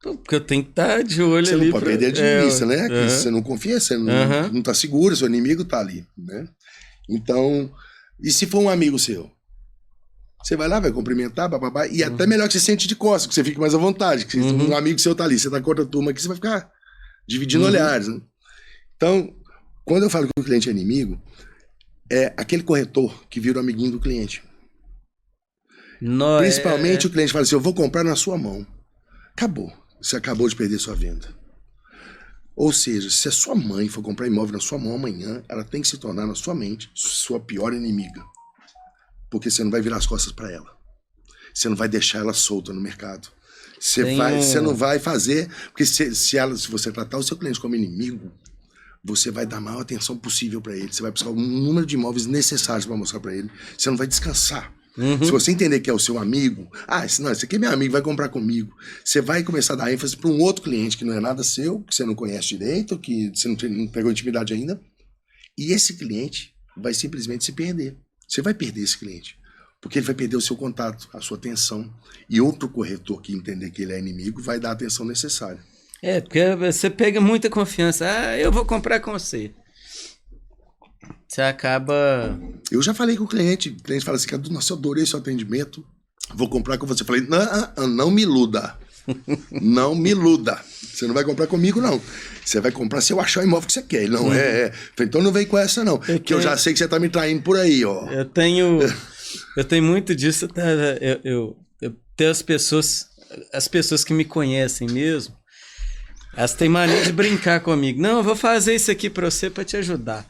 Porque eu tenho que estar de olho você ali. Você não pode perder de vista, né? Que você não confia, você não tá seguro, seu inimigo tá ali, né? Então, e se for um amigo seu? Você vai lá, vai cumprimentar, bababá, e até melhor que você sente de costas, que você fique mais à vontade, que um amigo seu tá ali, você tá com outra turma aqui, você vai ficar dividindo olhares, né? Então, quando eu falo que o cliente é inimigo, é aquele corretor que vira o amiguinho do cliente. Principalmente o cliente fala assim, eu vou comprar na sua mão. Acabou. Você acabou de perder sua venda. Ou seja, se a sua mãe for comprar imóvel na sua mão amanhã, ela tem que se tornar na sua mente sua pior inimiga. Porque você não vai virar as costas para ela. Você não vai deixar ela solta no mercado. Você não vai fazer... Porque se você tratar o seu cliente como inimigo, você vai dar a maior atenção possível para ele. Você vai buscar o número de imóveis necessários para mostrar para ele. Você não vai descansar. Se você entender que é o seu amigo... esse aqui é meu amigo, vai comprar comigo. Você vai começar a dar ênfase para um outro cliente que não é nada seu, que você não conhece direito, que você não pegou intimidade ainda. E esse cliente vai simplesmente se perder. Você vai perder esse cliente. Porque ele vai perder o seu contato, a sua atenção. E outro corretor que entender que ele é inimigo vai dar a atenção necessária. Porque você pega muita confiança. Eu vou comprar com você. Você acaba... Eu já falei com o cliente fala assim, nossa, eu adorei seu atendimento, vou comprar com você. Eu falei, não me iluda. Não me iluda. Você não vai comprar comigo, não. Você vai comprar se eu achar o imóvel que você quer. Ele não Então não vem com essa, não. Que eu já sei que você tá me traindo por aí, ó. Eu tenho Eu tenho muito disso, tá? Eu tenho as pessoas que me conhecem mesmo, elas têm mania de brincar comigo. Não, eu vou fazer isso aqui pra você pra te ajudar.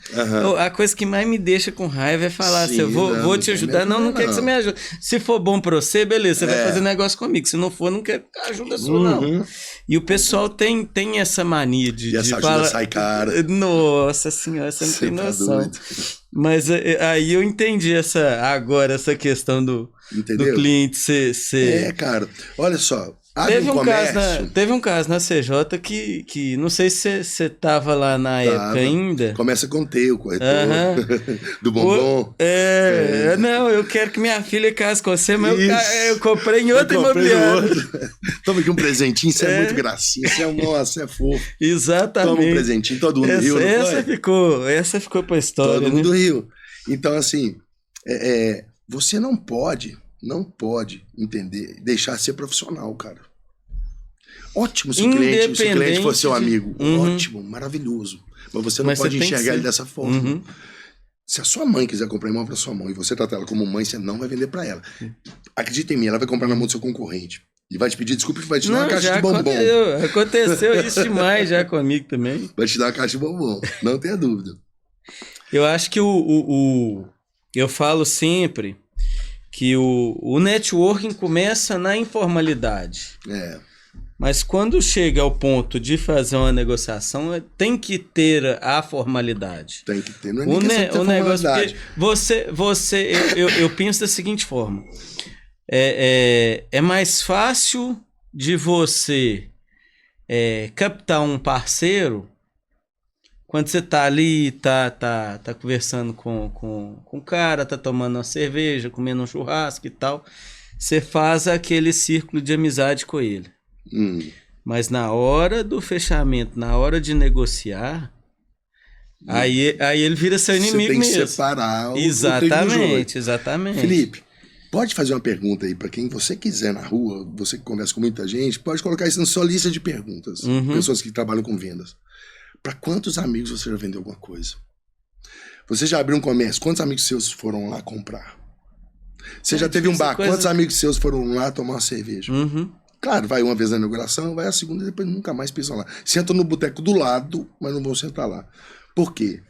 A coisa que mais me deixa com raiva é falar assim, eu vou te ajudar. Não quer que você me ajude. Se for bom pra você, beleza, você vai fazer negócio comigo. Se não for, não quero ajuda sua, não. E o pessoal tem essa mania de essa falar... sai cara. Nossa senhora, você não tem noção. Mas aí eu entendi essa questão do cliente ser... cara, olha só. Teve um caso na CJ que não sei se você tava lá na época ainda. Começa com T, o corretor do bombom. Não, eu quero que minha filha case com você, mas eu comprei em outra imobiliária. Toma aqui um presentinho, isso é muito gracinha, isso é fofo. Exatamente. Toma um presentinho, todo mundo riu, essa ficou pra história. Todo mundo riu. Então, assim, você não pode entender, deixar de ser profissional, cara. Ótimo se o cliente for seu amigo. Ótimo, maravilhoso. Mas você não pode enxergar ele dessa forma. Se a sua mãe quiser comprar imóvel para sua mãe e você tratar ela como mãe, você não vai vender para ela. Acredita em mim, ela vai comprar na mão do seu concorrente. E vai te pedir desculpa e vai te dar uma caixa de bombom. Aconteceu isso demais já comigo também. Vai te dar uma caixa de bombom, não tenha dúvida. Eu acho que eu falo sempre que o networking começa na informalidade. Mas quando chega ao ponto de fazer uma negociação, tem que ter a formalidade. Tem que ter, não é nem questão de ter formalidade. Eu penso da seguinte forma. É mais fácil de você captar um parceiro quando você tá ali, tá conversando com o cara, tá tomando uma cerveja, comendo um churrasco e tal. Você faz aquele círculo de amizade com ele. Mas na hora do fechamento, na hora de negociar, aí ele vira seu inimigo mesmo. Você tem que separar Exatamente. Felipe, pode fazer uma pergunta aí para quem você quiser na rua, você que conversa com muita gente, pode colocar isso na sua lista de perguntas. Pessoas que trabalham com vendas. Para quantos amigos você já vendeu alguma coisa? Você já abriu um comércio? Quantos amigos seus foram lá comprar? Você já teve um bar? Quantos amigos seus foram lá tomar uma cerveja? Claro, vai uma vez na inauguração, vai a segunda e depois nunca mais pisam lá. Sentam no boteco do lado, mas não vão sentar lá. Por quê?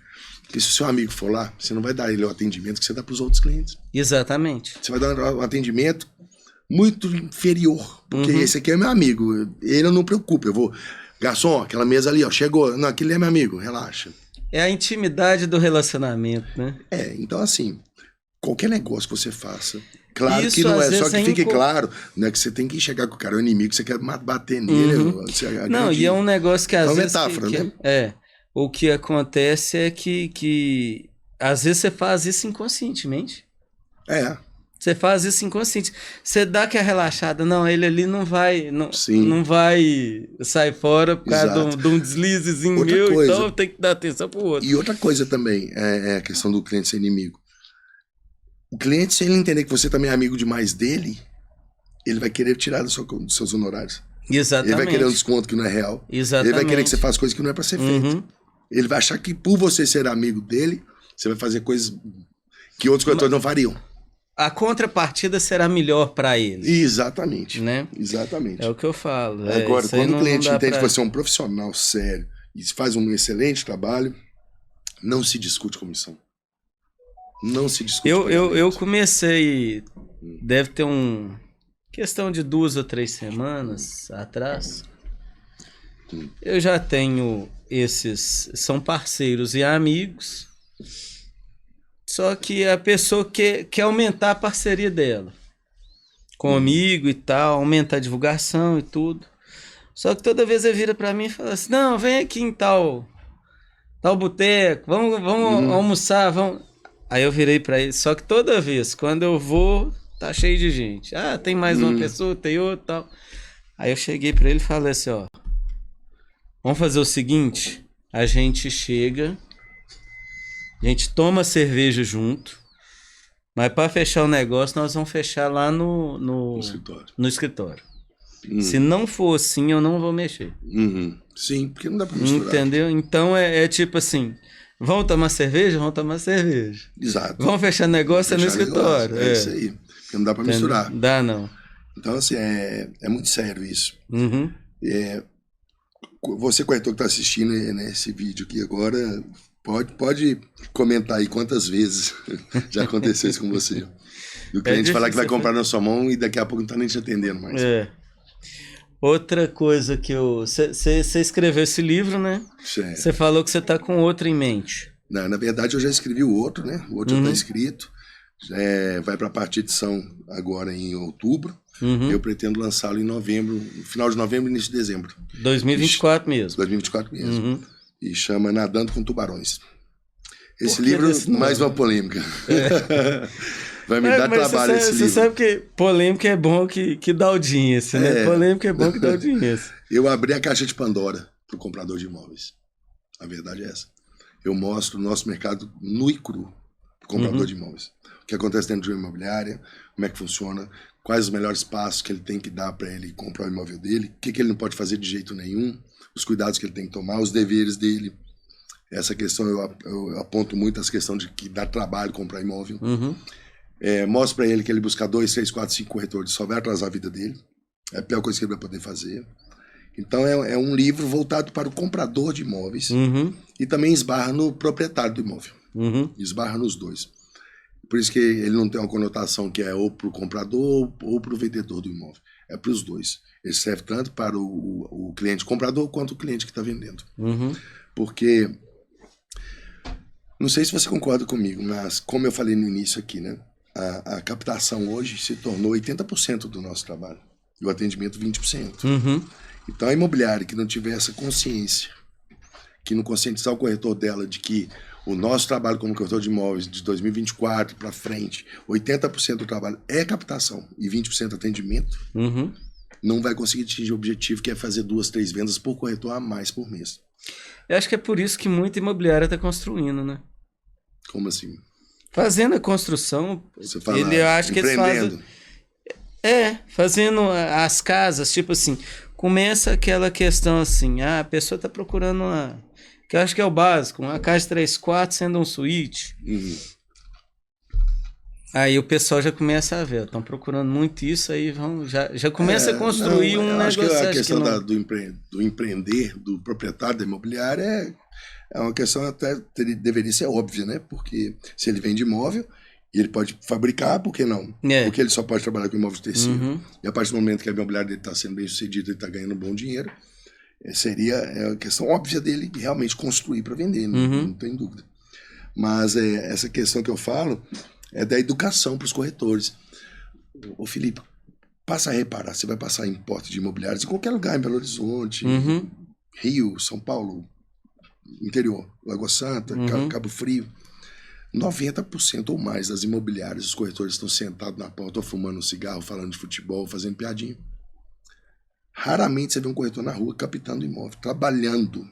Porque se o seu amigo for lá, você não vai dar ele o atendimento que você dá para os outros clientes. Exatamente. Você vai dar um atendimento muito inferior. Porque esse aqui é meu amigo. Ele eu não preocupo. Eu vou... Garçom, aquela mesa ali, ó, chegou. Não, aquele é meu amigo, relaxa. É a intimidade do relacionamento, né? Então assim, qualquer negócio que você faça, claro isso, que não é, só que fique claro, né, que você tem que chegar com o cara, o inimigo, você quer bater nele. Não, e é um negócio que às vezes... É uma metáfora, né? O que acontece é que às vezes você faz isso inconscientemente. Você faz isso inconsciente. Você dá aquela relaxada. Não, ele ali não vai sair fora por causa de um deslizezinho meu, então eu tenho que dar atenção pro outro. E outra coisa também é a questão do cliente ser inimigo. O cliente, se ele entender que você também é amigo demais dele, ele vai querer tirar dos seus honorários. Exatamente. Ele vai querer um desconto que não é real. Exatamente. Ele vai querer que você faça coisas que não é para ser feito. Ele vai achar que por você ser amigo dele, você vai fazer coisas que outros corretores não fariam. A contrapartida será melhor para ele. Exatamente. Né? Exatamente. É o que eu falo. Agora, quando o cliente entende que você é um profissional sério e faz um excelente trabalho, não se discute comissão. Não se discute. Eu comecei, deve ter questão de 2 ou 3 semanas atrás. Eu já tenho são parceiros e amigos. Só que a pessoa quer aumentar a parceria dela comigo e tal, aumentar a divulgação e tudo. Só que toda vez ele vira pra mim e fala assim, não, vem aqui em tal boteco, vamos almoçar, vamos... Aí eu virei pra ele, só que toda vez, quando eu vou, tá cheio de gente. Tem mais uma pessoa, tem outra e tal. Aí eu cheguei pra ele e falei assim, ó, vamos fazer o seguinte, a gente chega... A gente toma cerveja junto, mas para fechar o negócio, nós vamos fechar lá no escritório. Se não for assim, eu não vou mexer. Sim, porque não dá para misturar. Entendeu? Então é tipo assim, Vão tomar cerveja? Vão tomar cerveja. Exato. Vão fechar negócio no escritório. É isso aí. Porque não dá para misturar. Não dá, não. Então, assim, é muito sério isso. Uhum. Você, corretor, que está assistindo esse vídeo aqui agora, pode comentar aí quantas vezes já aconteceu isso com você. Do cliente falar que vai comprar na sua mão e daqui a pouco não está nem te atendendo mais. Outra coisa que você escreveu esse livro, né? Você falou que você está com outro em mente. Não, na verdade, eu já escrevi o outro, né? O outro já está escrito. Vai para a parte de edição agora em outubro. Eu pretendo lançá-lo em novembro, final de novembro, início de dezembro. 2024 mesmo. 2024 mesmo. E chama Nadando com Tubarões. Esse livro, mais uma polêmica. Vai me dar trabalho esse livro. Você sabe que polêmica é bom que dá audiência, né? Polêmica é bom que dá audiência. Eu abri a caixa de Pandora para o comprador de imóveis. A verdade é essa. Eu mostro o nosso mercado nu e cru para o comprador de imóveis. O que acontece dentro de uma imobiliária, como é que funciona, quais os melhores passos que ele tem que dar para ele comprar o imóvel dele, o que ele não pode fazer de jeito nenhum, os cuidados que ele tem que tomar, os deveres dele. Essa questão, eu aponto muito essa questão de que dá trabalho comprar imóvel. Mostro para ele que ele buscar 2, 3, 4, 5 corretores só vai atrasar a vida dele. É a pior coisa que ele vai poder fazer. Então é um livro voltado para o comprador de imóveis e também esbarra no proprietário do imóvel. Esbarra nos dois. Por isso que ele não tem uma conotação que é ou para o comprador ou para o vendedor do imóvel. É para os dois. Ele serve tanto para o cliente comprador quanto o cliente que está vendendo. Porque, não sei se você concorda comigo, mas como eu falei no início aqui, né? A captação hoje se tornou 80% do nosso trabalho. E o atendimento 20%. Então a imobiliária que não tiver essa consciência, que não conscientizar o corretor dela de que o nosso trabalho como corretor de imóveis de 2024 para frente, 80% do trabalho é captação e 20% atendimento, não vai conseguir atingir o objetivo que é fazer 2, 3 vendas por corretor a mais por mês. Eu acho que é por isso que muita imobiliária está construindo, né? Como assim? Fazendo a construção, você fala, eu acho que eles fazem... fazendo as casas, tipo assim, começa aquela questão assim, a pessoa está procurando que eu acho que é o básico, uma casa de 3 quartos sendo um suíte. Aí o pessoal já começa a ver, estão procurando muito isso, aí já começa a construir um negócio. Acho que a questão do empreender, do proprietário da imobiliária é uma questão até deveria ser óbvia, né? Porque se ele vende imóvel, ele pode fabricar, por que não? Porque ele só pode trabalhar com imóvel de tecido. E a partir do momento que a imobiliária dele está sendo bem sucedida, ele está ganhando bom dinheiro, seria a questão óbvia dele realmente construir para vender, não tem dúvida. Mas essa questão que eu falo é da educação para os corretores. Ô Felipe, passa a reparar, você vai passar em portas de imobiliários em qualquer lugar, em Belo Horizonte, Rio, São Paulo, interior, Lagoa Santa, Cabo Frio, 90% ou mais das imobiliárias, os corretores estão sentados na porta ou fumando um cigarro, falando de futebol, fazendo piadinha. Raramente você vê um corretor na rua captando imóvel, trabalhando.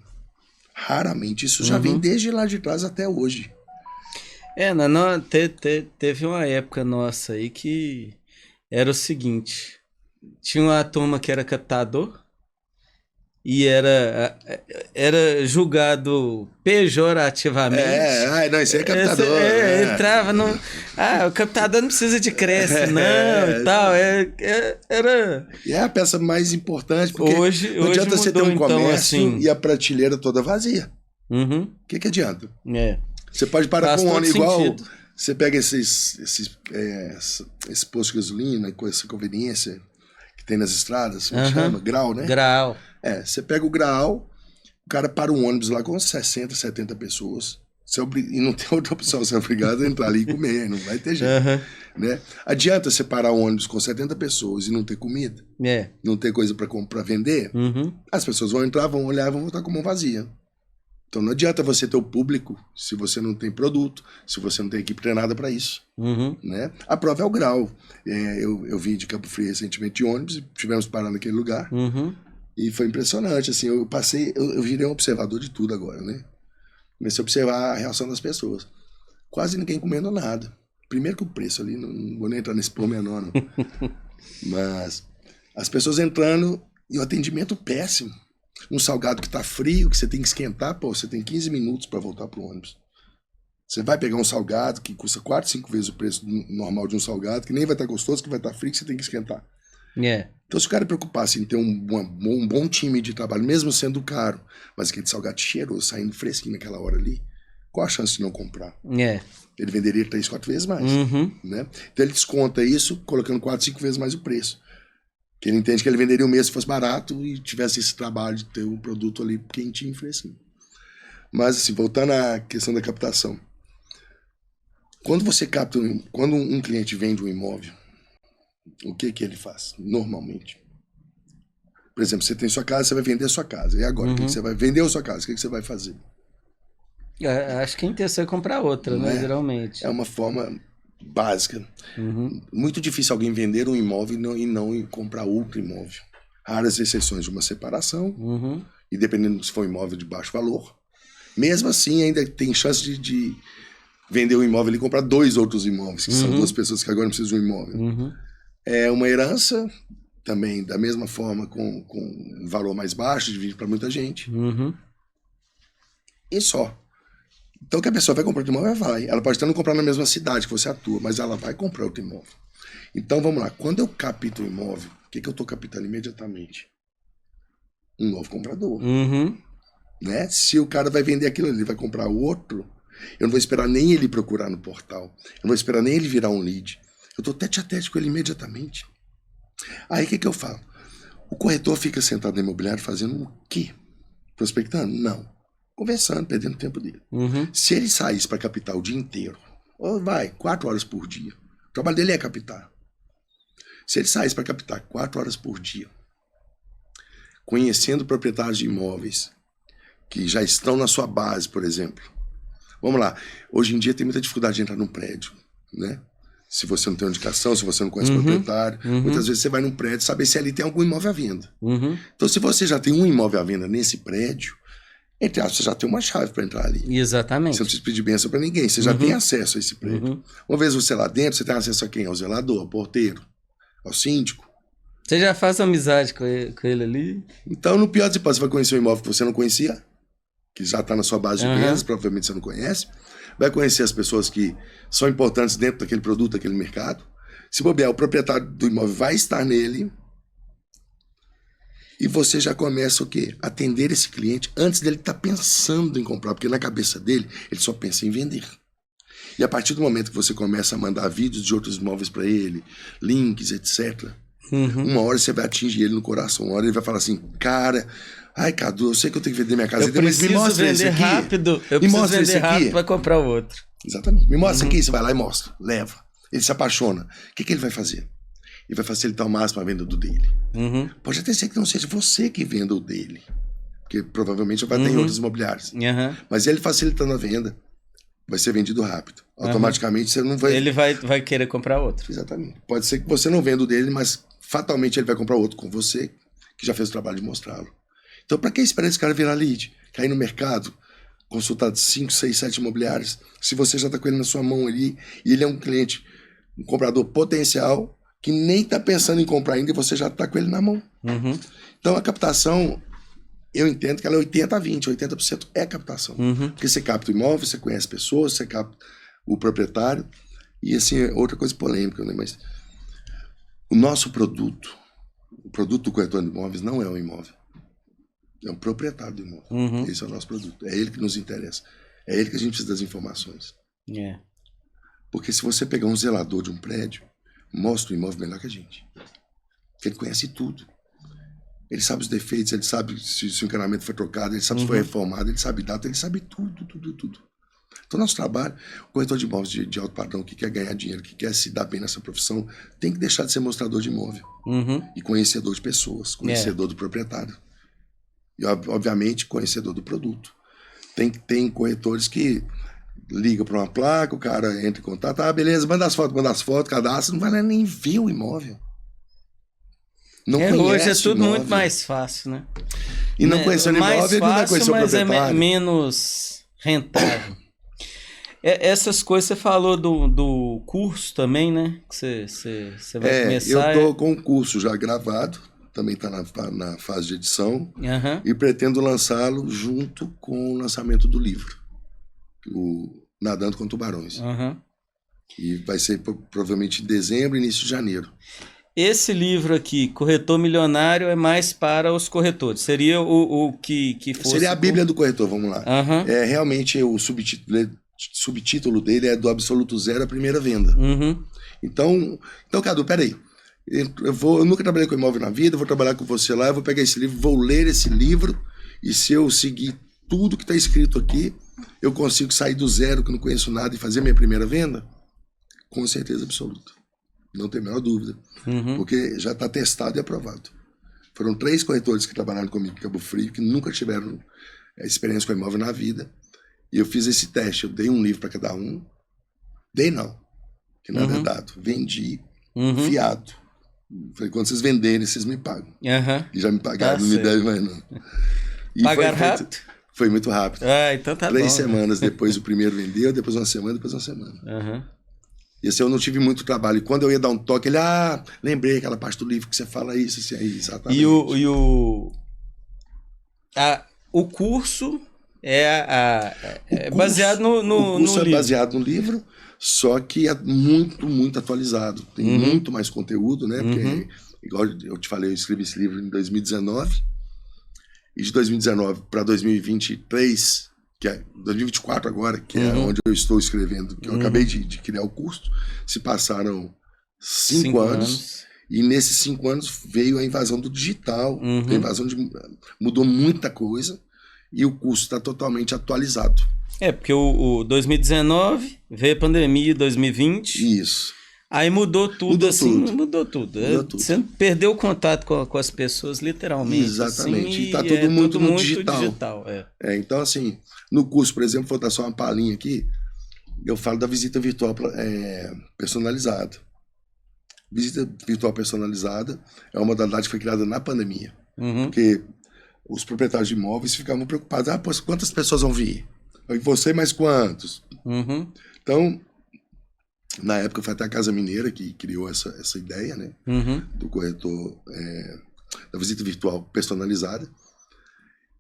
Raramente. Isso já vem desde lá de trás até hoje. Teve uma época nossa aí que era o seguinte, tinha uma turma que era captador e era julgado pejorativamente. Não, isso é captador. Entrava no... o captador não precisa de creche, não, e tal. E é a peça mais importante, porque hoje não adianta mudou, você ter um comércio então, assim... e a prateleira toda vazia. O que adianta? Você pode parar Faz com um ônibus igual... sentido. Você pega esse posto de gasolina com essa conveniência que tem nas estradas, como chama? Grau, né? Grau. Você pega o Grau, o cara para um ônibus lá com 60, 70 pessoas. E não tem outra opção, você é obrigado a entrar ali e comer, não vai ter jeito. Né? Adianta você parar um ônibus com 70 pessoas e não ter comida? Não ter coisa para vender? As pessoas vão entrar, vão olhar e vão voltar com a mão vazia. Então não adianta você ter o público se você não tem produto, se você não tem equipe treinada para isso. Né? A prova é o Grau. Eu vim de Cabo Frio recentemente de ônibus e tivemos parado naquele lugar. E foi impressionante. Assim, eu virei um observador de tudo agora. Né? Comecei a observar a reação das pessoas. Quase ninguém comendo nada. Primeiro que o preço ali, não vou nem entrar nesse pormenor, não. Mas as pessoas entrando e o atendimento péssimo. Um salgado que tá frio, que você tem que esquentar, pô, você tem 15 minutos para voltar pro ônibus. Você vai pegar um salgado que custa 4, 5 vezes o preço normal de um salgado, que nem vai estar gostoso, que vai estar frio, que você tem que esquentar. Então, se o cara preocupasse em ter um bom time de trabalho, mesmo sendo caro, mas aquele salgado cheiroso, saindo fresquinho naquela hora ali, qual a chance de não comprar? Ele venderia 3, 4 vezes mais. Né? Então, ele desconta isso, colocando 4, 5 vezes mais o preço. Porque ele entende que ele venderia o mês se fosse barato e tivesse esse trabalho de ter um produto ali quentinho e fresquinho. Mas, assim, voltando à questão da captação. Quando um cliente vende um imóvel, o que ele faz? Normalmente. Por exemplo, você tem sua casa, você vai vender a sua casa. E agora, o que você vai vender a sua casa? O que você vai fazer? Acho que a intenção é comprar outra, né? Geralmente. É uma forma básica. Muito difícil alguém vender um imóvel e não comprar outro imóvel. Raras exceções de uma separação, e dependendo se for um imóvel de baixo valor. Mesmo assim, ainda tem chance de vender um imóvel e comprar 2 outros imóveis, que são 2 pessoas que agora não precisam de um imóvel. É uma herança, também da mesma forma, com um valor mais baixo, divide para muita gente. E só. Então, que a pessoa vai comprar outro imóvel, vai. Ela pode até não comprar na mesma cidade que você atua, mas ela vai comprar outro imóvel. Então, vamos lá. Quando eu capto o imóvel, o que eu estou captando imediatamente? Um novo comprador. Né? Se o cara vai vender aquilo, ele vai comprar outro, eu não vou esperar nem ele procurar no portal. Eu não vou esperar nem ele virar um lead. Eu estou tete a tete com ele imediatamente. Aí, o que eu falo? O corretor fica sentado no imobiliário fazendo o quê? Prospectando? Não. Conversando, perdendo o tempo dele. Se ele saísse para captar o dia inteiro, 4 horas por dia. O trabalho dele é captar. Se ele saísse para captar 4 horas por dia, conhecendo proprietários de imóveis que já estão na sua base, por exemplo. Vamos lá. Hoje em dia tem muita dificuldade de entrar num prédio, né? Se você não tem uma indicação, se você não conhece o proprietário, muitas vezes você vai num prédio saber se ali tem algum imóvel à venda. Então, se você já tem um imóvel à venda nesse prédio, entre aspas, você já tem uma chave para entrar ali. Exatamente. Você não precisa pedir bênção para ninguém, você já tem acesso a esse prédio. Uma vez você lá dentro, você tem acesso a quem? Ao zelador, ao porteiro, ao síndico. Você já faz amizade com ele ali? Então, no pior das hipóteses, você vai conhecer um imóvel que você não conhecia, que já está na sua base de vendas, provavelmente você não conhece. Vai conhecer as pessoas que são importantes dentro daquele produto, daquele mercado. Se bobear, o proprietário do imóvel vai estar nele. E você já começa o quê? Atender esse cliente antes dele estar pensando em comprar, porque na cabeça dele, ele só pensa em vender. E a partir do momento que você começa a mandar vídeos de outros imóveis para ele, links, etc., uma hora você vai atingir ele no coração. Uma hora ele vai falar assim, cara, ai, Cadu, eu sei que eu tenho que vender minha casa, mas me mostra esse aqui. Eu preciso vender rápido para comprar o outro. Exatamente. Me mostra aqui, você vai lá e mostra, leva. Ele se apaixona. O que ele vai fazer? Ele vai facilitar ao máximo a venda do dele. Pode até ser que não seja você que venda o dele, porque provavelmente vai ter em outros imobiliários. Mas ele facilitando a venda, vai ser vendido rápido. Automaticamente você não vai... Ele vai querer comprar outro. Exatamente. Pode ser que você não venda o dele, mas fatalmente ele vai comprar outro com você, que já fez o trabalho de mostrá-lo. Então, para que esperar esse cara virar lead? Cair no mercado, consultar 5, 6, 7 imobiliários, se você já está com ele na sua mão ali, e ele é um cliente, um comprador potencial, que nem está pensando em comprar ainda, e você já está com ele na mão. Então, a captação, eu entendo que ela é 80-20, 80% é captação. Porque você capta o imóvel, você conhece pessoas, você capta o proprietário, e assim, outra coisa polêmica, né? Mas o nosso produto, o produto do corretor de imóveis não é um imóvel. É um proprietário do imóvel. Esse é o nosso produto. É ele que nos interessa. É ele que a gente precisa das informações. Porque se você pegar um zelador de um prédio, mostra o imóvel melhor que a gente. Porque ele conhece tudo. Ele sabe os defeitos, ele sabe se o encanamento foi trocado, ele sabe se foi reformado, ele sabe data, ele sabe tudo. Então, nosso trabalho, o corretor de imóveis de alto padrão que quer ganhar dinheiro, que quer se dar bem nessa profissão, tem que deixar de ser mostrador de imóvel. E conhecedor de pessoas, conhecedor do proprietário. E, obviamente, conhecedor do produto. Tem corretores que ligam para uma placa, o cara entra em contato, beleza, manda as fotos, cadastra, não vai lá nem ver o imóvel. Não hoje é tudo muito mais fácil, né? E não conheceu o imóvel, ele não vai conhecer o proprietário. Mas é menos rentável. Essas coisas, você falou do curso também, né? Que você vai começar. Eu tô com um curso já gravado, também está na fase de edição, e pretendo lançá-lo junto com o lançamento do livro, o Nadando com Tubarões. E vai ser provavelmente em dezembro, início de janeiro. Esse livro aqui, Corretor Milionário, é mais para os corretores. Seria o que fosse... Seria a Bíblia do corretor, vamos lá. É, realmente, o subtítulo dele é Do Absoluto Zero à Primeira Venda. Então, Cadu, peraí. Eu nunca trabalhei com imóvel na vida, vou trabalhar com você lá, eu vou pegar esse livro, vou ler esse livro, e se eu seguir tudo que está escrito aqui, eu consigo sair do zero, que eu não conheço nada, e fazer minha primeira venda? Com certeza absoluta. Não tem a menor dúvida. Porque já está testado e aprovado. Foram 3 corretores que trabalharam comigo em Cabo Frio, que nunca tiveram experiência com imóvel na vida. E eu fiz esse teste. Eu dei um livro para cada um. Dei não. Que nada é dado. Vendi fiado. Falei, quando vocês venderem, vocês me pagam. E já me pagaram, não me devem mais não. Pagaram rápido? Foi muito rápido. Então tá 3 semanas depois o primeiro vendeu, depois uma semana. Esse eu não tive muito trabalho. E quando eu ia dar um toque, ele, lembrei aquela parte do livro que você fala isso, assim, aí, exatamente. E o curso é baseado no livro. O curso é baseado no livro, só que é muito, muito atualizado. Tem muito mais conteúdo, né? Porque, igual eu te falei, eu escrevi esse livro em 2019. E de 2019 para 2023... que é 2024 agora, que é onde eu estou escrevendo, que eu acabei de criar o curso, se passaram 5 anos, e nesses 5 anos veio a invasão do digital, a invasão mudou muita coisa, e o curso está totalmente atualizado. Porque o 2019, veio a pandemia, 2020... Isso. Aí mudou tudo. Mudou tudo. Você perdeu o contato com as pessoas, literalmente. Exatamente. Assim, e está tudo muito no digital. Então, assim, no curso, por exemplo, vou dar só uma palhinha aqui, eu falo da visita virtual personalizada. Visita virtual personalizada é uma modalidade que foi criada na pandemia. Porque os proprietários de imóveis ficavam preocupados. Quantas pessoas vão vir? E você mais quantos? Então... Na época foi até a Casa Mineira que criou essa ideia, né? Do corretor, da visita virtual personalizada.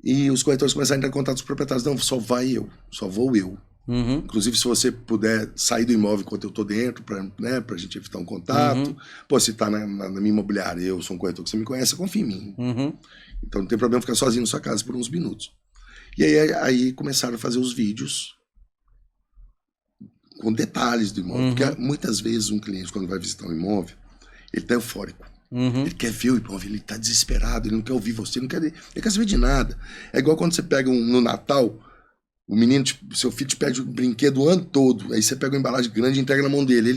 E os corretores começaram a entrar em contato com os proprietários. Não, só vou eu. Inclusive, se você puder sair do imóvel enquanto eu estou dentro, para a gente evitar um contato. Se está na minha imobiliária, eu sou um corretor que você me conhece, confia em mim. Então não tem problema ficar sozinho na sua casa por uns minutos. E aí começaram a fazer os vídeos com detalhes do imóvel, porque muitas vezes um cliente, quando vai visitar um imóvel, ele está eufórico, ele quer ver o imóvel, ele está desesperado, ele não quer ouvir você, ele quer saber de nada. É igual quando você pega no Natal, o menino, seu filho te pede um brinquedo o ano todo, aí você pega uma embalagem grande e entrega na mão dele,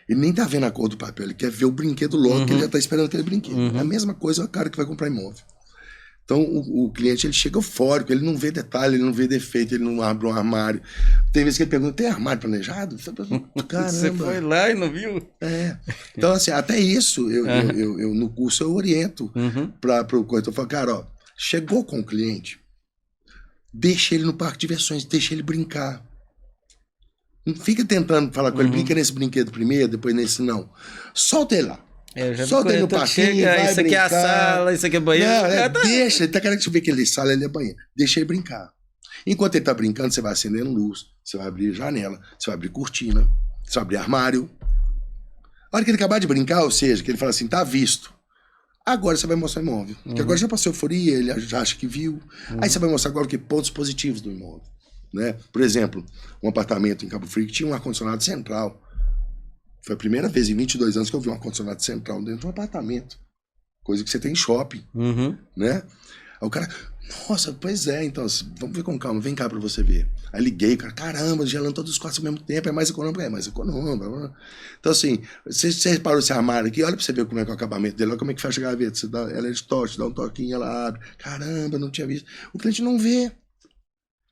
ele nem tá vendo a cor do papel, ele quer ver o brinquedo logo, que ele já está esperando aquele brinquedo. É a mesma coisa o cara que vai comprar imóvel. Então, o cliente, ele chega eufórico, ele não vê detalhe, ele não vê defeito, ele não abre um armário. Tem vezes que ele pergunta, tem armário planejado? Caramba. Você foi lá e não viu? Então, assim, até isso, eu no curso eu oriento para o corretor. Eu falo, cara, chegou com o cliente, deixa ele no parque de diversões, deixa ele brincar. Não fica tentando falar com ele, brinca nesse brinquedo primeiro, depois nesse não. Solta ele lá. Solta ele no parquinho, vai isso brincar. Aqui é a sala, isso aqui é banheiro. Não, deixa, ele tá querendo que ver aquele sala, ele é banheiro. Deixa ele brincar. Enquanto ele tá brincando, você vai acendendo luz, você vai abrir janela, você vai abrir cortina, você vai abrir armário. A hora que ele acabar de brincar, ou seja, que ele fala assim, tá visto. Agora você vai mostrar o imóvel. Porque agora já passou euforia, ele já acha que viu. Aí você vai mostrar agora o que? Pontos positivos do imóvel. Né? Por exemplo, um apartamento em Cabo Frio que tinha um ar-condicionado central. Foi a primeira vez em 22 anos que eu vi um ar-condicionado central dentro de um apartamento. Coisa que você tem em shopping, né? Aí o cara, nossa, pois é, então, vamos ver com calma, vem cá pra você ver. Aí liguei, cara, caramba, gelando todos os quartos ao mesmo tempo, é mais econômico. Então, assim, você reparou esse armário aqui, olha pra você ver como é que é o acabamento dele, olha como é que fecha a gaveta, ela é de toque, dá um toquinho, ela abre. Caramba, não tinha visto. O cliente não vê.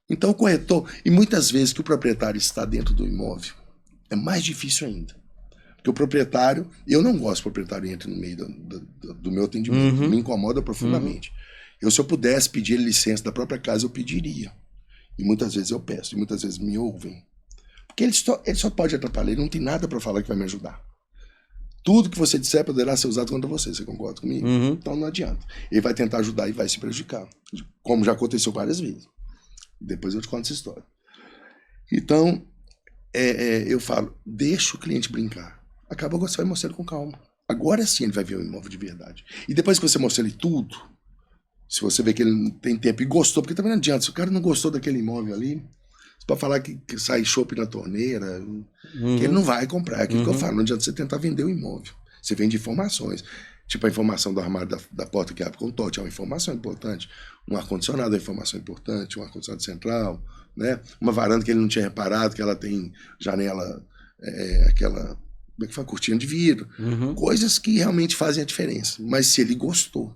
Então, o corretor, e muitas vezes que o proprietário está dentro do imóvel, é mais difícil ainda. Porque o proprietário, eu não gosto que o proprietário entre no meio do meu atendimento, me incomoda profundamente. Se eu pudesse pedir licença da própria casa, eu pediria. E muitas vezes eu peço, e muitas vezes me ouvem. Porque ele só pode atrapalhar, ele não tem nada para falar que vai me ajudar. tudo que você disser poderá ser usado contra você. Você concorda comigo? Então não adianta. Ele vai tentar ajudar e vai se prejudicar. Como já aconteceu várias vezes. Depois eu te conto essa história. Então, eu falo, deixa o cliente brincar. Acabou que você vai mostrar ele com calma. Agora sim ele vai ver o imóvel de verdade. E depois que você mostrar ele tudo, se você vê que ele não tem tempo e gostou, porque também não adianta, se o cara não gostou daquele imóvel ali, para falar que sai chopp na torneira, que ele não vai comprar. É aquilo que eu falo, não adianta você tentar vender o imóvel. Você vende informações. Tipo a informação do armário da porta que abre com o touch, é uma informação importante. Um ar-condicionado é uma informação importante, um ar-condicionado central, né? Uma varanda que ele não tinha reparado, que ela tem janela, aquela, como é que fala? Cortina de vidro. Coisas que realmente fazem a diferença. Mas se ele gostou.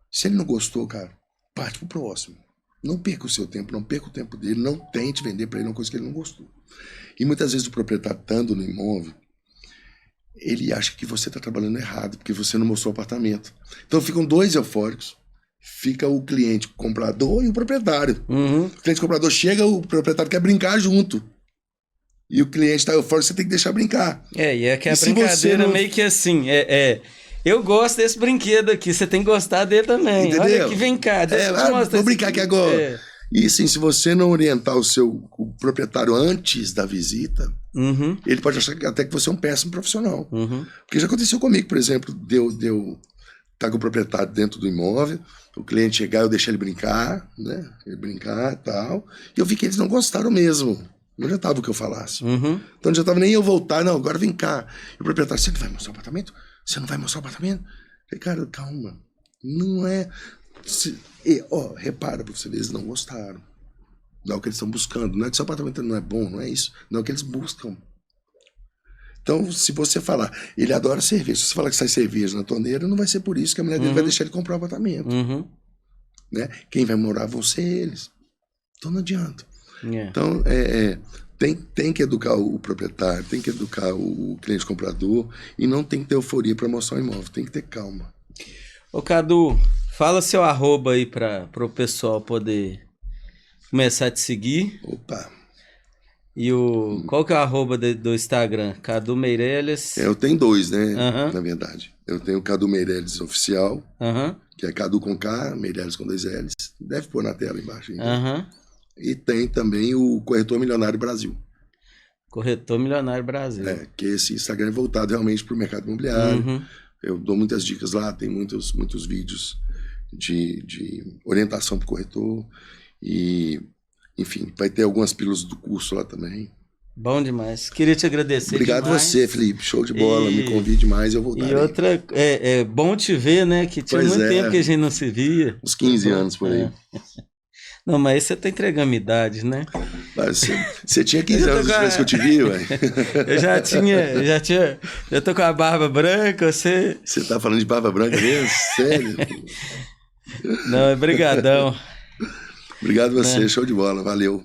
Se ele não gostou, cara, parte pro próximo. Não perca o seu tempo, não perca o tempo dele, não tente vender para ele uma coisa que ele não gostou. E muitas vezes o proprietário estando no imóvel, ele acha que você está trabalhando errado, porque você não mostrou o apartamento. Então ficam dois eufóricos. Fica o cliente comprador e o proprietário. O cliente comprador chega, o proprietário quer brincar junto. E o cliente está eufórico, você tem que deixar brincar. E é que a brincadeira meio que assim, eu gosto desse brinquedo aqui, você tem que gostar dele também. Entendeu? Olha aqui, vem cá. Vou brincar aqui agora. E assim, se você não orientar o proprietário antes da visita, ele pode achar até que você é um péssimo profissional. Porque já aconteceu comigo, por exemplo, tá com o proprietário dentro do imóvel, o cliente chegar, eu deixei ele brincar, né? Ele brincar e tal. E eu vi que eles não gostaram mesmo. Não adiantava o que eu falasse. Então não adiantava nem eu voltar, não, agora vem cá. E o proprietário, você não vai mostrar o apartamento? Você não vai mostrar o apartamento? Eu falei, cara, calma. Não é... repara pra você ver, eles não gostaram. Não é o que eles estão buscando. Não é que seu apartamento não é bom, não é isso. Não é o que eles buscam. Então, se você falar, ele adora cerveja. Se você falar que sai cerveja na torneira, não vai ser por isso que a mulher dele vai deixar ele comprar o apartamento. Né? Quem vai morar vão ser eles. Então não adianta. Então, tem que educar o proprietário, tem que educar o cliente comprador e não tem que ter euforia para mostrar o imóvel, tem que ter calma. Ô Cadu, fala seu arroba aí para o pessoal poder começar a te seguir. Opa! E qual que é o arroba do Instagram? Cadu Meirelles? Eu tenho dois, né? Na verdade. Eu tenho o Cadu Meirelles Oficial, que é Cadu com K, Meirelles com 2 L's. Deve pôr na tela embaixo. E tem também o Corretor Milionário Brasil. Corretor Milionário Brasil. Que esse Instagram é voltado realmente para o mercado imobiliário. Eu dou muitas dicas lá, tem muitos vídeos de orientação para o corretor. E, enfim, vai ter algumas pílulas do curso lá também. Bom demais. Queria te agradecer. Obrigado demais. Você, Felipe. Show de bola. Me convide mais, eu voltarei. E outra, é bom te ver, né? Que tinha muito tempo que a gente não se via. Uns 15 anos por aí. Não, mas você tá entregando minha idade, né? Você tinha 15 anos depois que eu te vi, ué. Eu tô com a barba branca, você... Você tá falando de barba branca mesmo? Sério? Não, é brigadão. Obrigado você, show de bola, valeu.